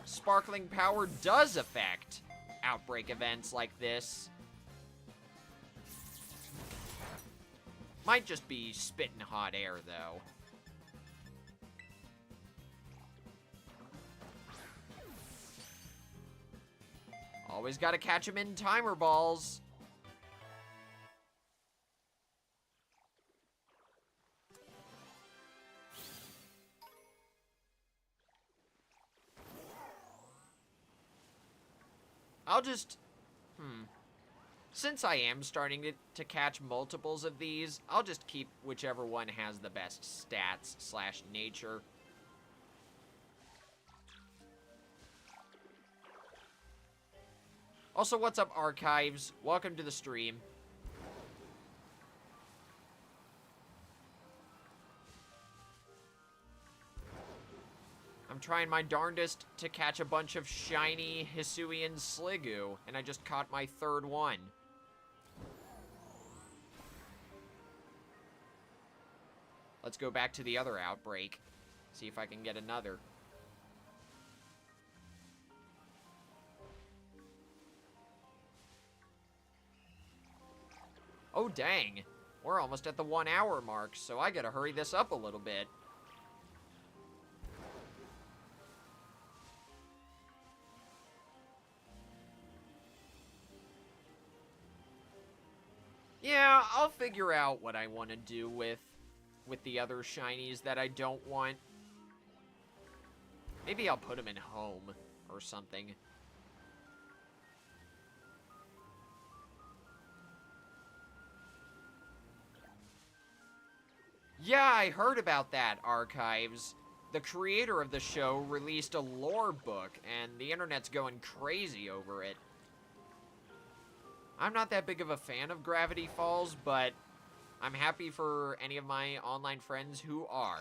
sparkling power does affect outbreak events like this. Might just be spitting hot air, though. Always gotta catch him in timer balls. I'll just... Since I am starting to catch multiples of these, I'll just keep whichever one has the best stats / nature. Also, what's up, Archives? Welcome to the stream. I'm trying my darndest to catch a bunch of shiny Hisuian Sliggoo, and I just caught my 3rd one. Let's go back to the other outbreak. See if I can get another. Oh, dang. We're almost at the 1 hour mark, so I gotta hurry this up a little bit. I'll figure out what I want to do with the other shinies that I don't want. Maybe I'll put them in home or something. Yeah, I heard about that, Archives. The creator of the show released a lore book, and the internet's going crazy over it. I'm not that big of a fan of Gravity Falls, but I'm happy for any of my online friends who are.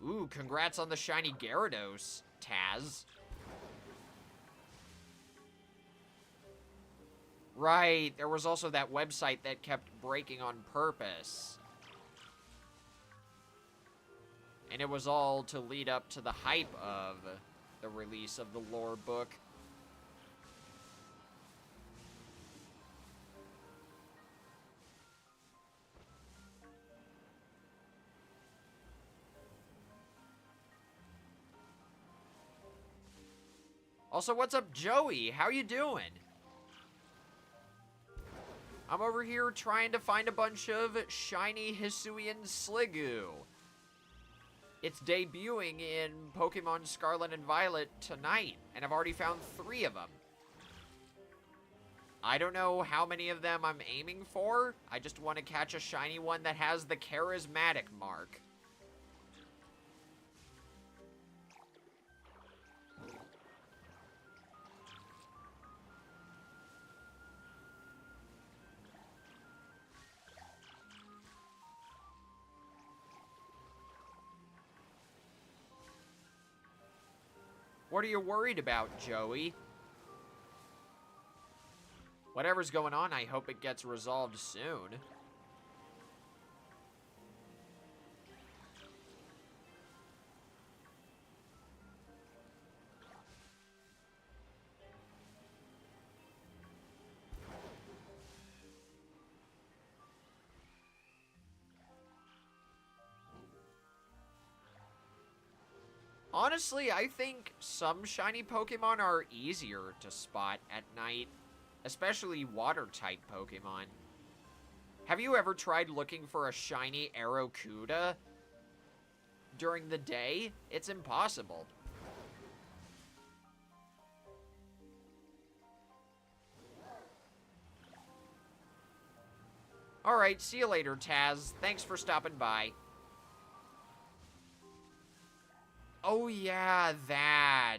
Ooh, congrats on the shiny Gyarados, Taz. Right, there was also that website that kept breaking on purpose. And it was all to lead up to the hype of the release of the lore book. Also, what's up, Joey? How you doing? I'm over here trying to find a bunch of shiny Hisuian Sliggoo. It's debuting in Pokemon Scarlet and Violet tonight, and I've already found 3 of them. I don't know how many of them I'm aiming for. I just want to catch a shiny one that has the charismatic mark. What are you worried about, Joey? Whatever's going on, I hope it gets resolved soon. Honestly, I think some shiny Pokemon are easier to spot at night, especially water-type Pokemon. Have you ever tried looking for a shiny Arrokuda during the day? It's impossible. Alright, see you later, Taz. Thanks for stopping by. Oh yeah, that.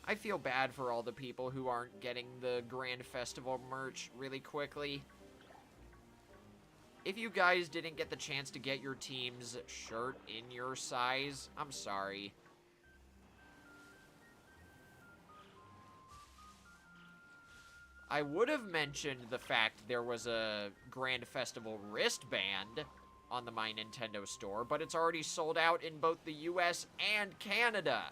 I feel bad for all the people who aren't getting the Grand Festival merch really quickly. If you guys didn't get the chance to get your team's shirt in your size, I'm sorry. I would have mentioned the fact there was a Grand Festival wristband on the My Nintendo store, but it's already sold out in both the US and Canada.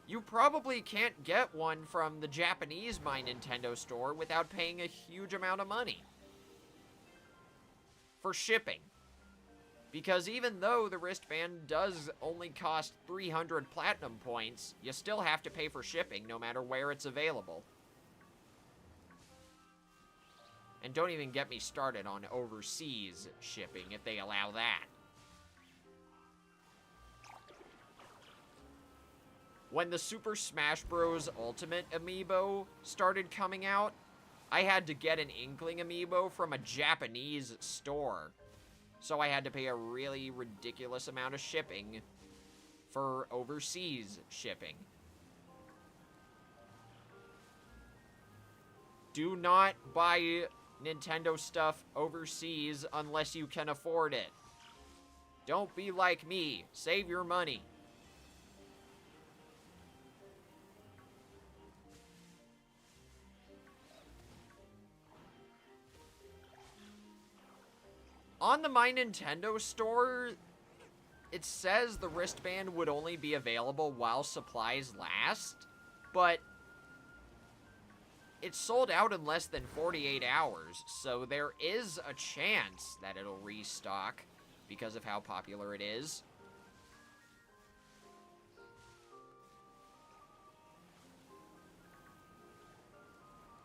You probably can't get one from the Japanese My Nintendo store without paying a huge amount of money for shipping. Because even though the wristband does only cost 300 platinum points, you still have to pay for shipping no matter where it's available. And don't even get me started on overseas shipping, if they allow that. When the Super Smash Bros. Ultimate amiibo started coming out, I had to get an Inkling amiibo from a Japanese store. So I had to pay a really ridiculous amount of shipping for overseas shipping. Do not buy Nintendo stuff overseas unless you can afford it. Don't be like me. Save your money. On the My Nintendo store, it says the wristband would only be available while supplies last, but it's sold out in less than 48 hours, so there is a chance that it'll restock because of how popular it is.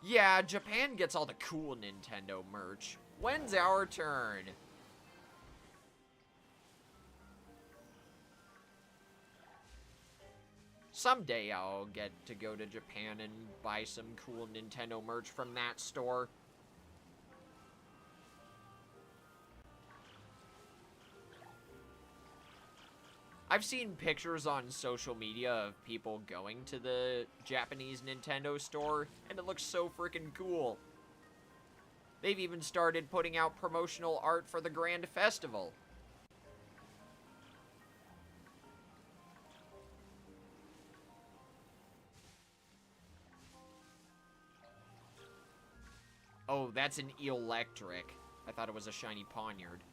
Yeah, Japan gets all the cool Nintendo merch. When's our turn? Someday I'll get to go to Japan and buy some cool Nintendo merch from that store. I've seen pictures on social media of people going to the Japanese Nintendo store, and it looks so freaking cool. They've even started putting out promotional art for the Grand Festival. Oh, that's an electric. I thought it was a shiny Poniard.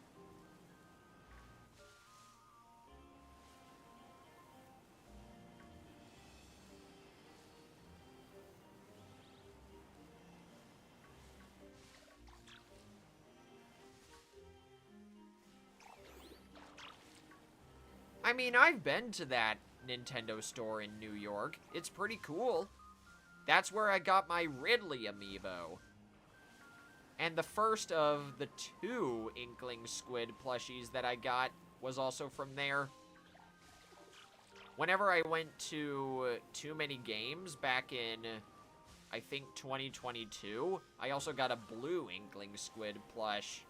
I mean, I've been to that Nintendo store in New York. It's pretty cool. That's where I got my Ridley amiibo. And the first of the 2 Inkling Squid plushies that I got was also from there. Whenever I went to Too Many Games back in, I think, 2022, I also got a blue Inkling Squid plush.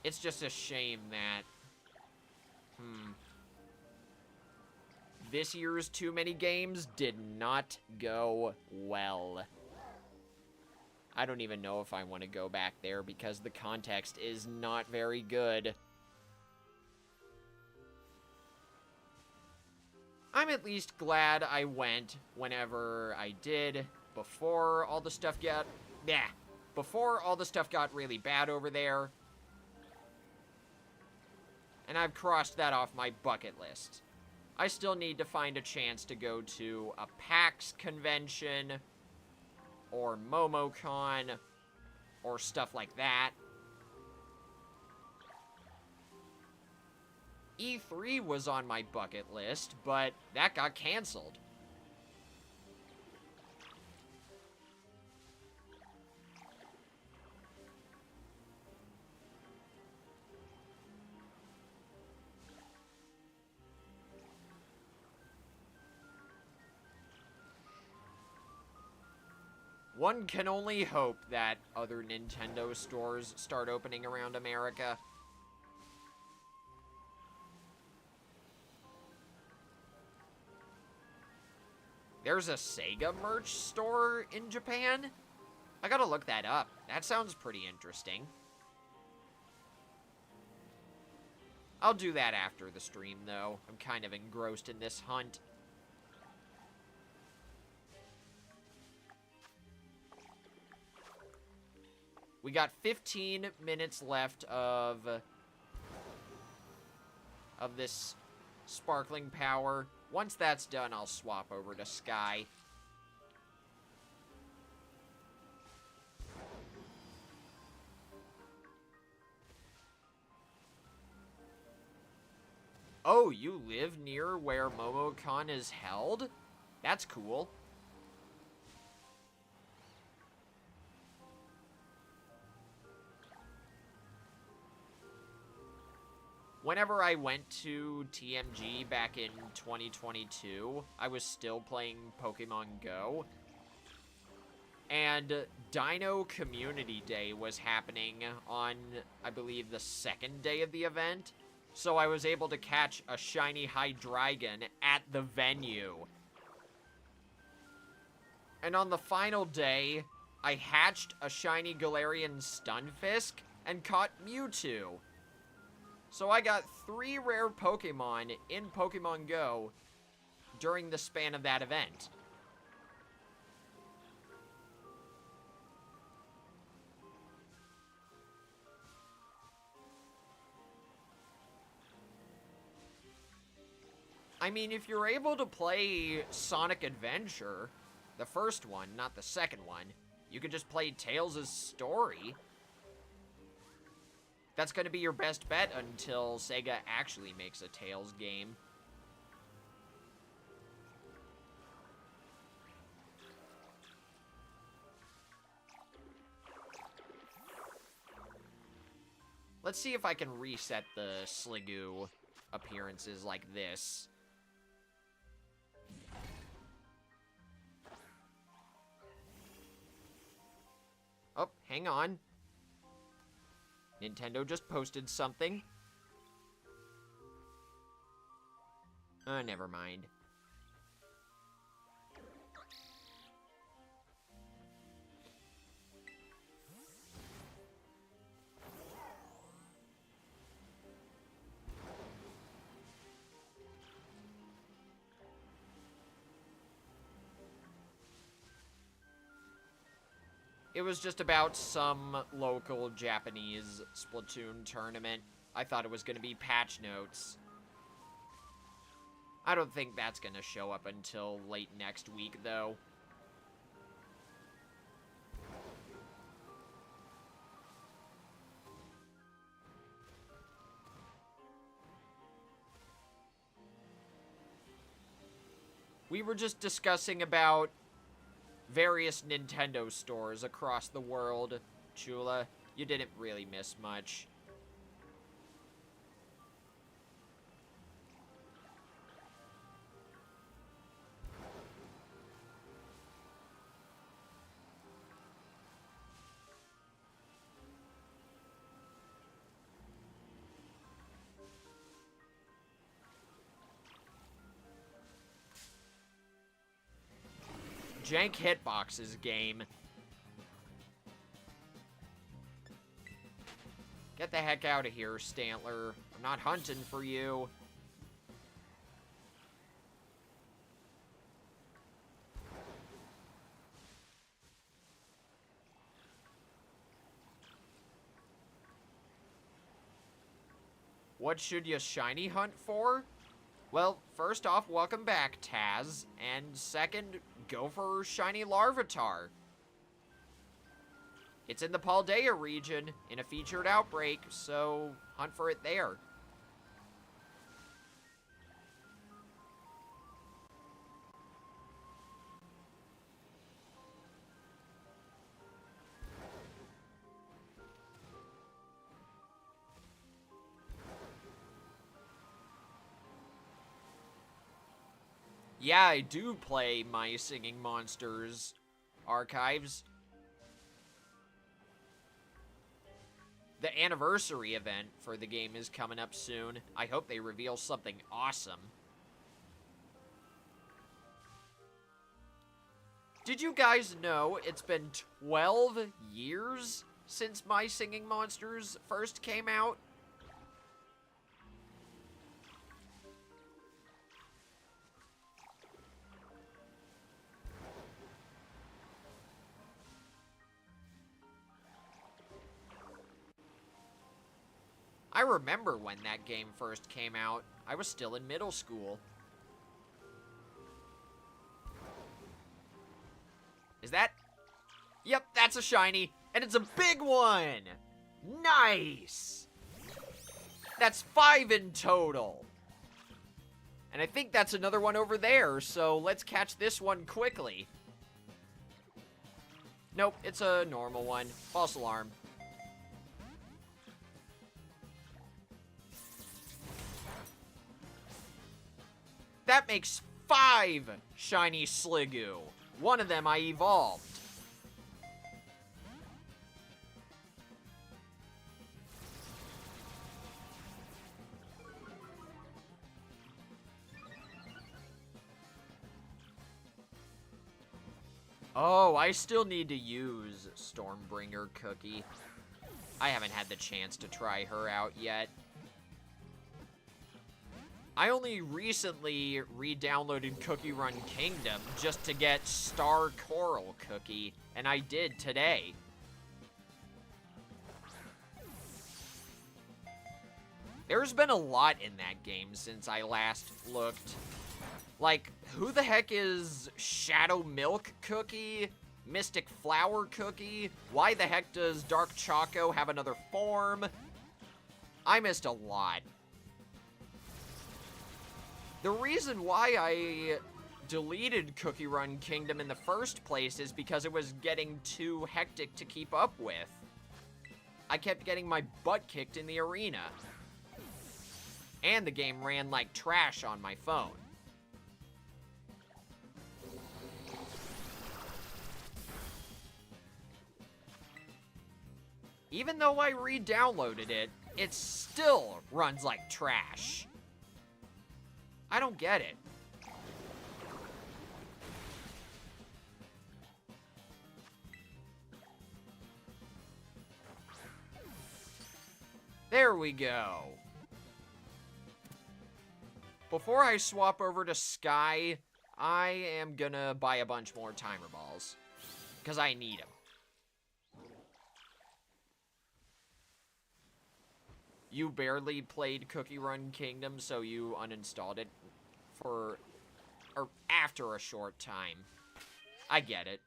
It's just a shame that... this year's Too Many Games did not go well. I don't even know if I want to go back there because the context is not very good. I'm at least glad I went whenever I did, before all the stuff got... before all the stuff got really bad over there. And I've crossed that off my bucket list. I still need to find a chance to go to a PAX convention, or MomoCon, or stuff like that. E3 was on my bucket list, but that got canceled. One can only hope that other Nintendo stores start opening around America. There's a Sega merch store in Japan? I gotta look that up. That sounds pretty interesting. I'll do that after the stream, though. I'm kind of engrossed in this hunt. We got 15 minutes left of this sparkling power. Once that's done, I'll swap over to Sky. Oh, you live near where MomoCon is held? That's cool. Whenever I went to TMG back in 2022, I was still playing Pokemon Go. And Dino Community Day was happening on, I believe, the second day of the event. So I was able to catch a shiny Hydreigon at the venue. And on the final day, I hatched a shiny Galarian Stunfisk and caught Mewtwo. So I got 3 rare Pokemon in Pokemon Go during the span of that event. I mean, if you're able to play Sonic Adventure, the first one, not the second one, you could just play Tails' story. That's going to be your best bet until Sega actually makes a Tails game. Let's see if I can reset the Sliggoo appearances like this. Oh, hang on. Nintendo just posted something. Never mind. It was just about some local Japanese Splatoon tournament. I thought it was going to be patch notes. I don't think that's going to show up until late next week, though. We were just discussing about various Nintendo stores across the world. Chula, you didn't really miss much. Jank hitboxes game. Get the heck out of here, Stantler. I'm not hunting for you. What should you shiny hunt for? Well, first off, welcome back, Taz. And second, go for shiny Larvitar. It's in the Paldea region, in a featured outbreak, so hunt for it there. Yeah, I do play My Singing Monsters archives. The anniversary event for the game is coming up soon. I hope they reveal something awesome. Did you guys know it's been 12 years since My Singing Monsters first came out? I remember when that game first came out. I was still in middle school. Is that? Yep, that's a shiny, and it's a big one! Nice! That's 5 in total. And I think that's another one over there, so let's catch this one quickly. Nope, it's a normal one. False alarm. That makes 5 shiny Sliggoo. One of them I evolved. Oh, I still need to use Stormbringer Cookie. I haven't had the chance to try her out yet. I only recently re-downloaded Cookie Run Kingdom just to get Star Coral Cookie, and I did today. There's been a lot in that game since I last looked. Like, who the heck is Shadow Milk Cookie? Mystic Flower Cookie? Why the heck does Dark Choco have another form? I missed a lot. The reason why I deleted Cookie Run Kingdom in the first place is because it was getting too hectic to keep up with. I kept getting my butt kicked in the arena. And the game ran like trash on my phone. Even though I re-downloaded it, it still runs like trash. I don't get it. There we go. Before I swap over to Sky, I am gonna buy a bunch more timer balls. Because I need them. You barely played Cookie Run Kingdom, so you uninstalled it for... or after a short time. I get it.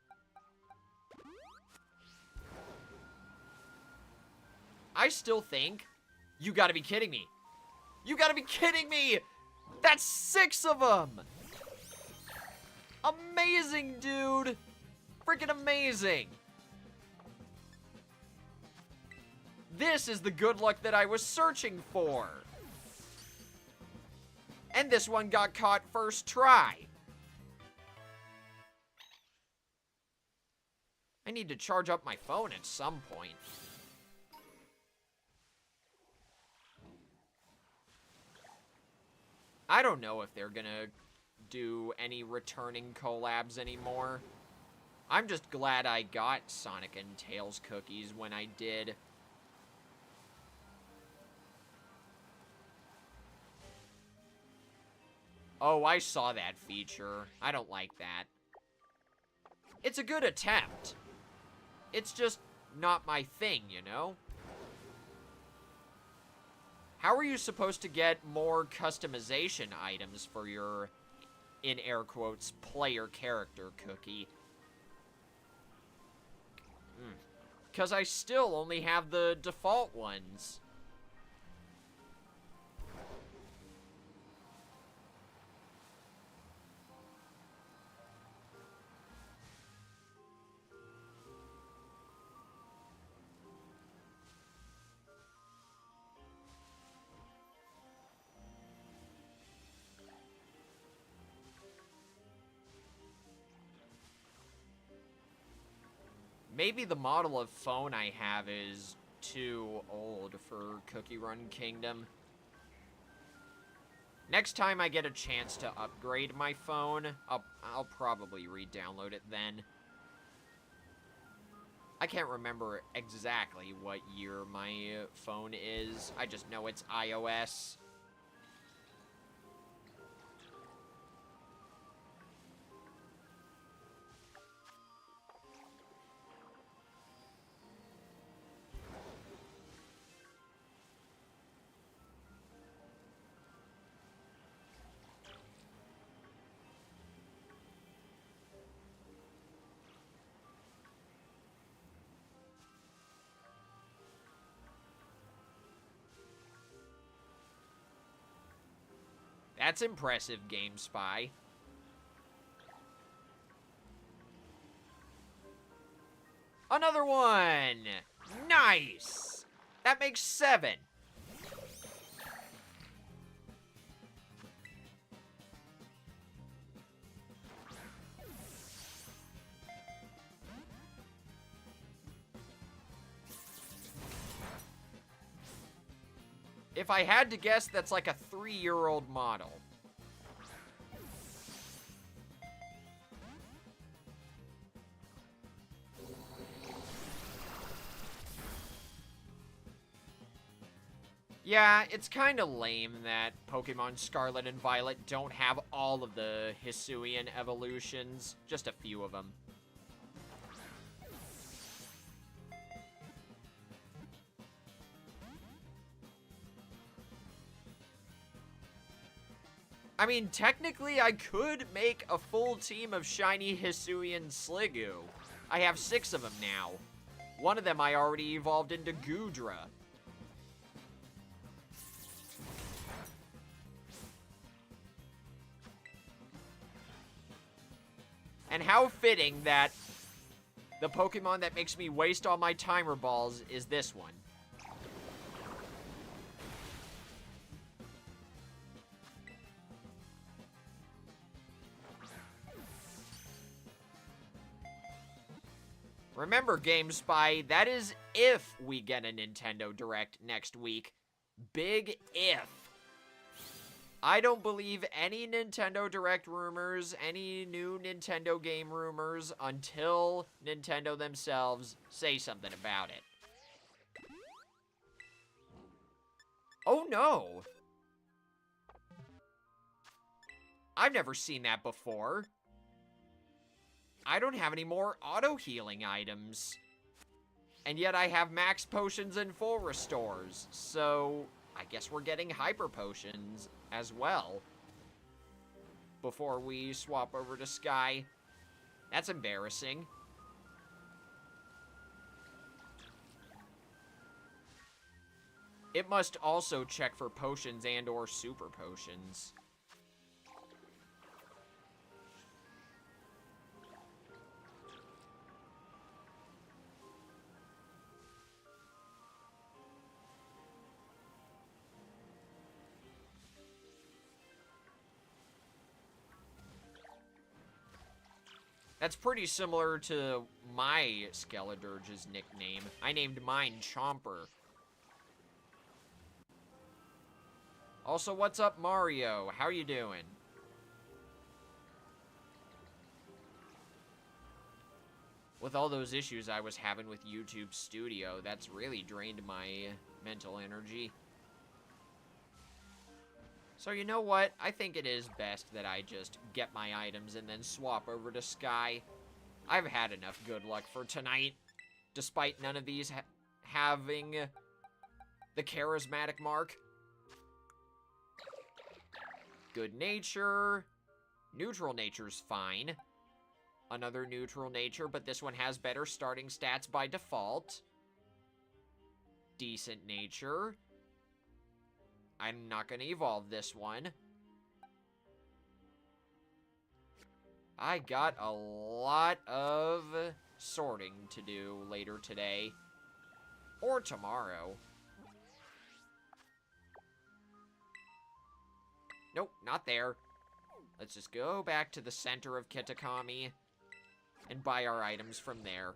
I still think... You gotta be kidding me. You gotta be kidding me! That's 6 of them! Amazing, dude! Freaking amazing! This is the good luck that I was searching for! And this one got caught first try. I need to charge up my phone at some point. I don't know if they're gonna do any returning collabs anymore. I'm just glad I got Sonic and Tails cookies when I did. Oh, I saw that feature. I don't like that. It's a good attempt. It's just not my thing, you know? How are you supposed to get more customization items for your, in air quotes, player character cookie? Because I still only have the default ones. Maybe the model of phone I have is too old for Cookie Run Kingdom. Next time I get a chance to upgrade my phone, I'll probably re-download it then. I can't remember exactly what year my phone is. I just know it's iOS. That's impressive, GameSpy. Another one! Nice! That makes 7. If I had to guess, that's like a 3-year-old model. Yeah, it's kind of lame that Pokemon Scarlet and Violet don't have all of the Hisuian evolutions, just a few of them. I mean, technically, I could make a full team of shiny Hisuian Sliggoo. I have 6 of them now. One of them I already evolved into Goodra. And how fitting that the Pokemon that makes me waste all my timer balls is this one. Remember, GameSpy, that is if we get a Nintendo Direct next week. Big if. I don't believe any Nintendo Direct rumors, any new Nintendo game rumors, until Nintendo themselves say something about it. Oh no! I've never seen that before. I don't have any more auto-healing items. And yet I have max potions and full restores, so I guess we're getting hyper potions as well before we swap over to Sky. That's embarrassing. It must also check for potions and or super potions. That's pretty similar to my Skeledirge's nickname. I named mine Chomper. Also, what's up, Mario? How you doing? With all those issues I was having with YouTube Studio, that's really drained my mental energy. So you know what? I think it is best that I just get my items and then swap over to Sky. I've had enough good luck for tonight, despite none of these having the charismatic mark. Good nature. Neutral nature's fine. Another neutral nature, but this one has better starting stats by default. Decent nature. I'm not going to evolve this one. I got a lot of sorting to do later today. Or tomorrow. Nope, not there. Let's just go back to the center of Kitakami and buy our items from there.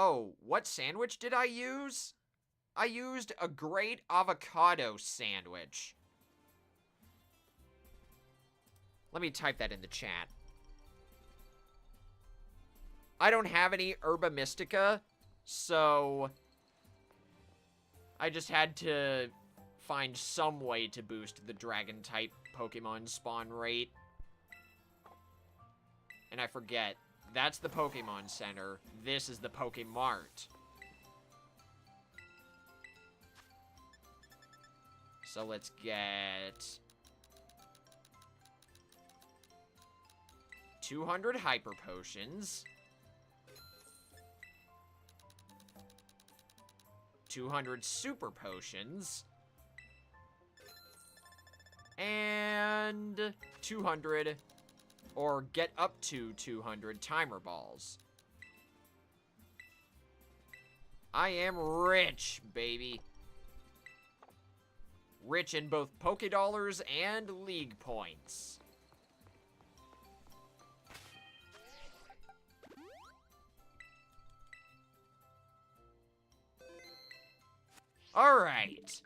Oh, what sandwich did I use? I used a great avocado sandwich. Let me type that in the chat. I don't have any Herba Mystica, so I just had to find some way to boost the Dragon-type Pokemon spawn rate. And I forget. That's the Pokemon Center. This is the Pokemart. So let's get 200 Hyper Potions. 200 Super Potions. And 200... or get up to 200 Timer Balls. I am rich, baby. Rich in both Pokédollars and League Points. Alright.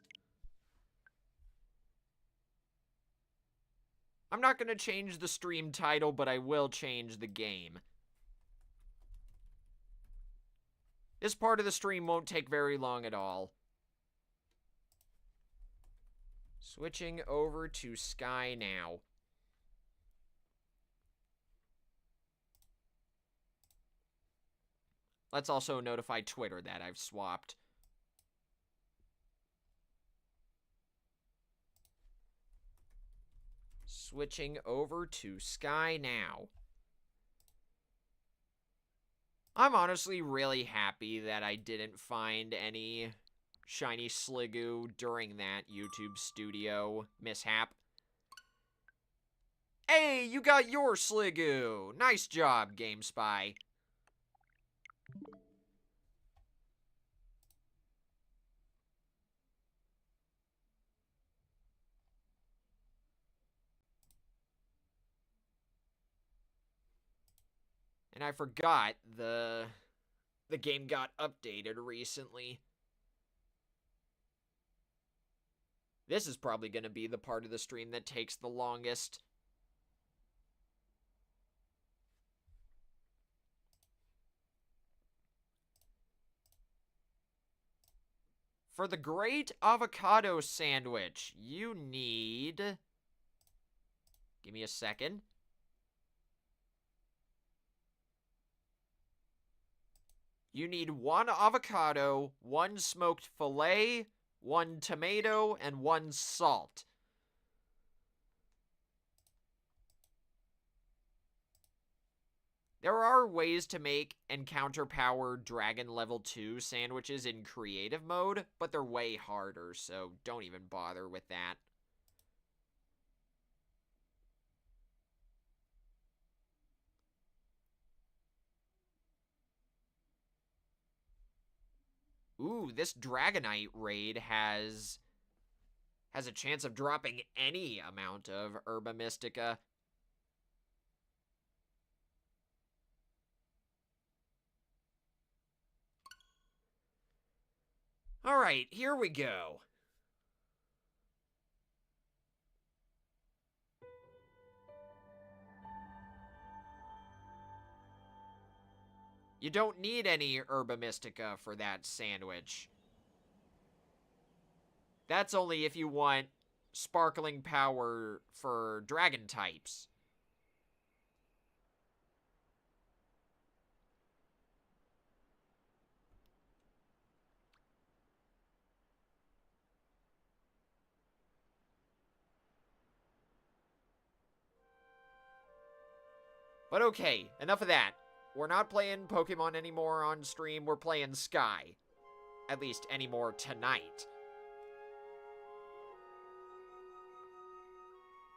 I'm not going to change the stream title, but I will change the game. This part of the stream won't take very long at all. Switching over to Sky now. Let's also notify Twitter that I've swapped. Switching over to Sky now. I'm honestly really happy that I didn't find any shiny Sliggoo during that YouTube Studio mishap. Hey, you got your Sliggoo! Nice job, GameSpy. And I forgot the game got updated recently. This is probably going to be the part of the stream that takes the longest. For the great avocado sandwich, you need... Give me a second. You need 1 avocado, 1 smoked filet, 1 tomato, and 1 salt. There are ways to make encounter power dragon level 2 sandwiches in creative mode, but they're way harder, so don't even bother with that. Ooh, this Dragonite raid has a chance of dropping any amount of Herba Mystica. Alright, here we go. You don't need any Herba Mystica for that sandwich. That's only if you want sparkling power for dragon types. But okay, enough of that. We're not playing Pokemon anymore on stream, we're playing Sky. At least anymore tonight.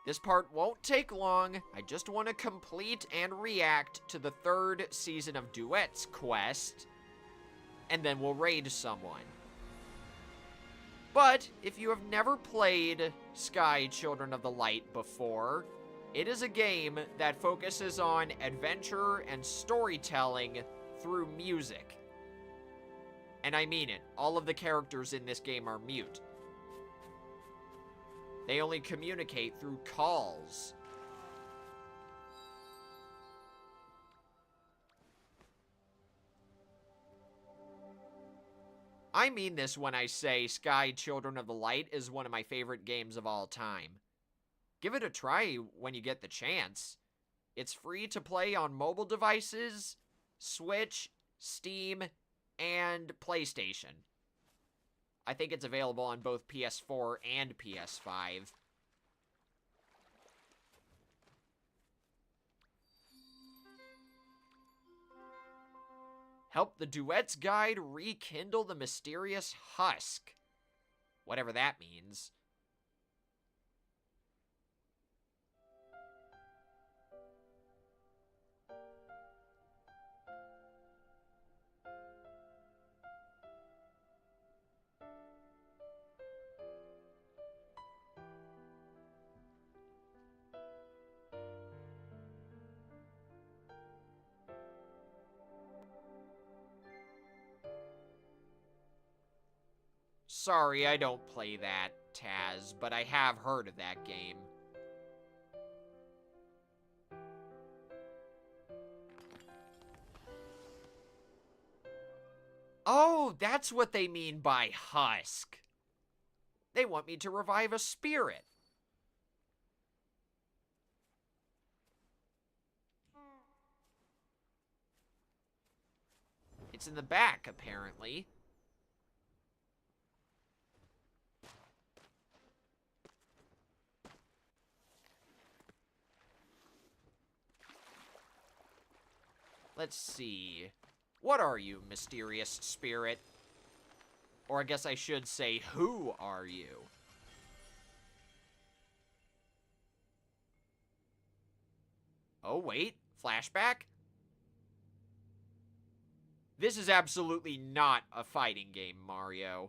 This part won't take long. I just want to complete and react to the 3rd season of Duets quest, and then we'll raid someone. But if you have never played Sky Children of the Light before, it is a game that focuses on adventure and storytelling through music. And I mean it, all of the characters in this game are mute. They only communicate through calls. I mean this when I say Sky Children of the Light is one of my favorite games of all time. Give it a try when you get the chance. It's free to play on mobile devices, Switch, Steam, and PlayStation. I think it's available on both PS4 and PS5. Help the Duets guide rekindle the mysterious husk. Whatever that means. Sorry, I don't play that, Taz, but I have heard of that game. Oh, that's what they mean by husk. They want me to revive a spirit. It's in the back, apparently. Let's see. What are you, mysterious spirit? Or I guess I should say, who are you? Oh, wait. Flashback? This is absolutely not a fighting game, Mario.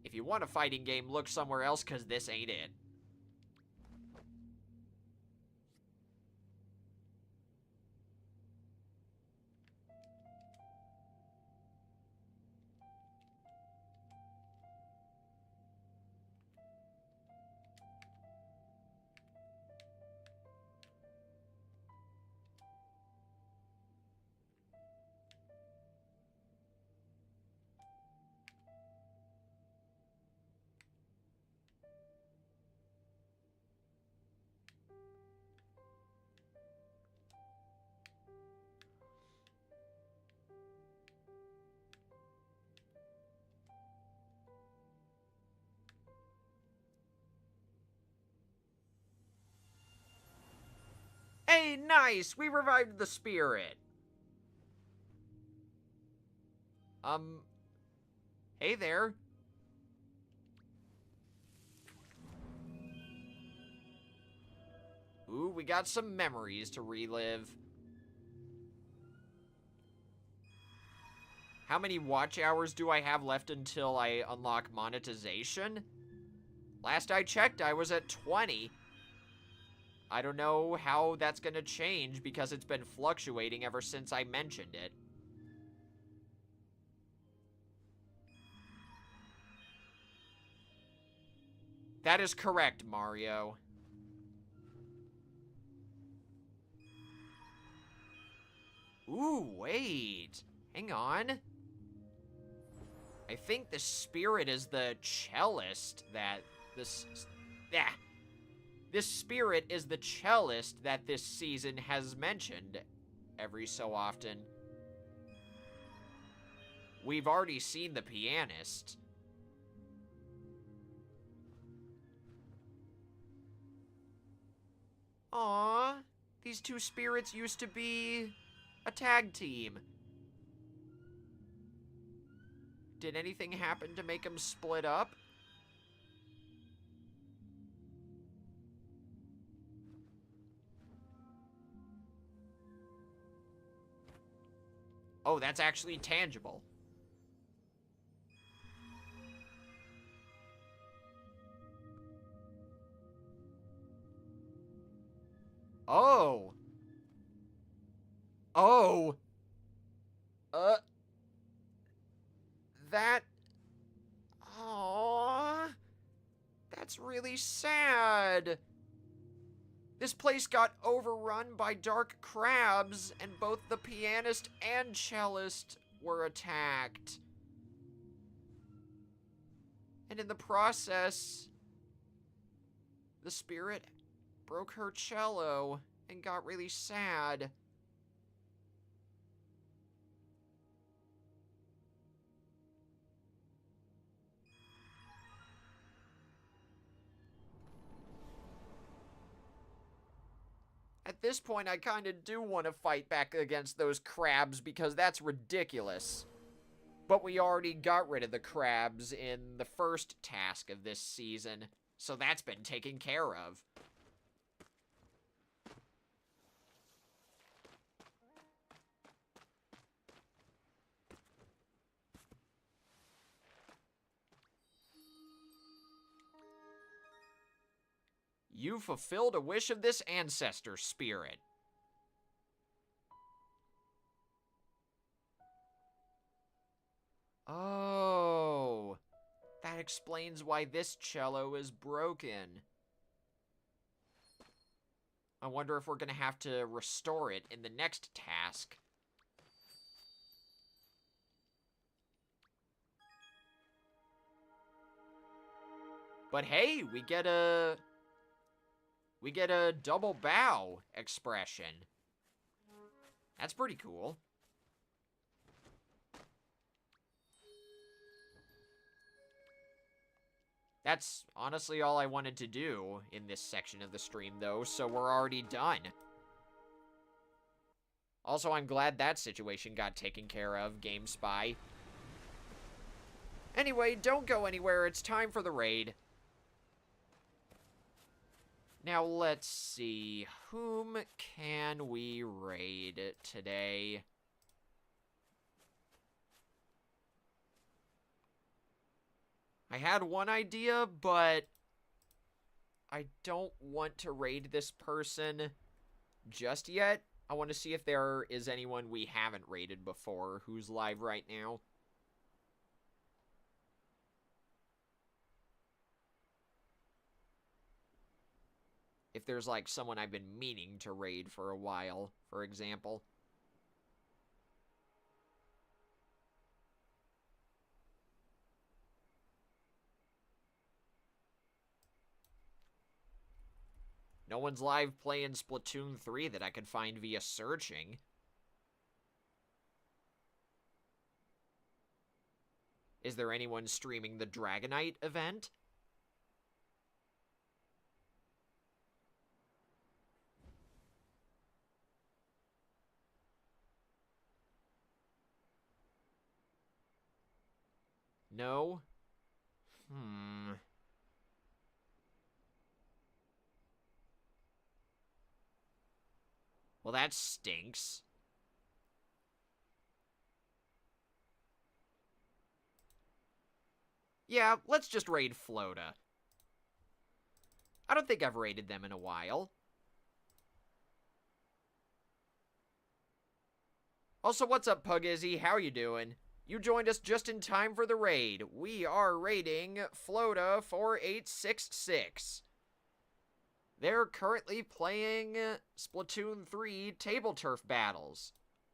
If you want a fighting game, look somewhere else, because this ain't it. – Hey, nice! We revived the spirit. Hey there. Ooh, we got some memories to relive. How many watch hours do I have left until I unlock monetization? Last I checked, I was at 20. I don't know how that's gonna change because it's been fluctuating ever since I mentioned it. That is correct, Mario. Ooh, wait. Hang on. I think the spirit is the cellist that this... Yeah. This spirit is the cellist that this season has mentioned every so often. We've already seen the pianist. Aww, these two spirits used to be a tag team. Did anything happen to make them split up? Oh, that's actually tangible. Oh. Oh. That... Aww. That's really sad. This place got overrun by dark crabs, and both the pianist and cellist were attacked. And in the process, the spirit broke her cello and got really sad. At this point, I kinda do want to fight back against those crabs because that's ridiculous. But we already got rid of the crabs in the first task of this season, so that's been taken care of. You fulfilled a wish of this ancestor spirit. Oh, that explains why this cello is broken. I wonder if we're gonna have to restore it in the next task. But hey, we get a double bow expression. That's pretty cool. That's honestly all I wanted to do in this section of the stream, though, so we're already done. Also, I'm glad that situation got taken care of, Game Spy. Anyway, don't go anywhere, it's time for the raid. Now, let's see. Whom can we raid today? I had one idea, but I don't want to raid this person just yet. I want to see if there is anyone we haven't raided before who's live right now. If there's, like, someone I've been meaning to raid for a while, for example. No one's live playing Splatoon 3 that I could find via searching. Is there anyone streaming the Dragonite event? No? Well, that stinks. Yeah, let's just raid Flota. I don't think I've raided them in a while. Also, what's up, Pugizzy? How you doing? You joined us just in time for the raid. We are raiding Flota 4866. They're currently playing Splatoon 3 table turf battles.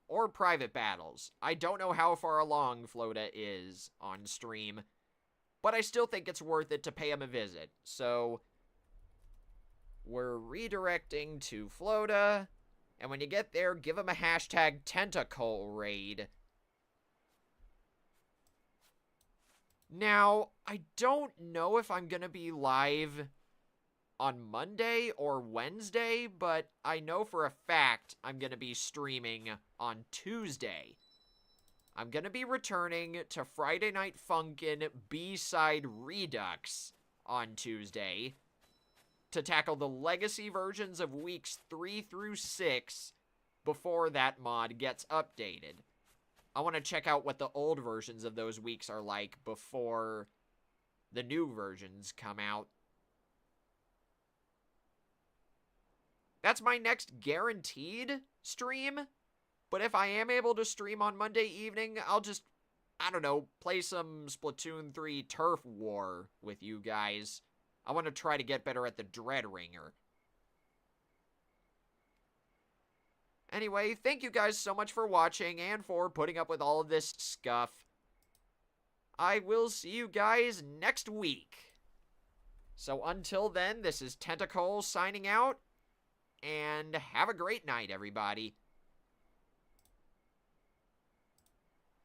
Or private battles. I don't know how far along Flota is on stream. But I still think it's worth it to pay him a visit. So, we're redirecting to Flota. And when you get there, give him a hashtag tentacle raid. Now, I don't know if I'm going to be live on Monday or Wednesday, but I know for a fact I'm going to be streaming on Tuesday. I'm going to be returning to Friday Night Funkin' B-Side Redux on Tuesday to tackle the legacy versions of weeks 3 through 6 before that mod gets updated. I want to check out what the old versions of those weeks are like before the new versions come out. That's my next guaranteed stream, but if I am able to stream on Monday evening, I'll just, I don't know, play some Splatoon 3 Turf War with you guys. I want to try to get better at the Dread Ringer. Anyway, thank you guys so much for watching and for putting up with all of this scuff. I will see you guys next week. So until then, this is Tentacle signing out, and have a great night, everybody.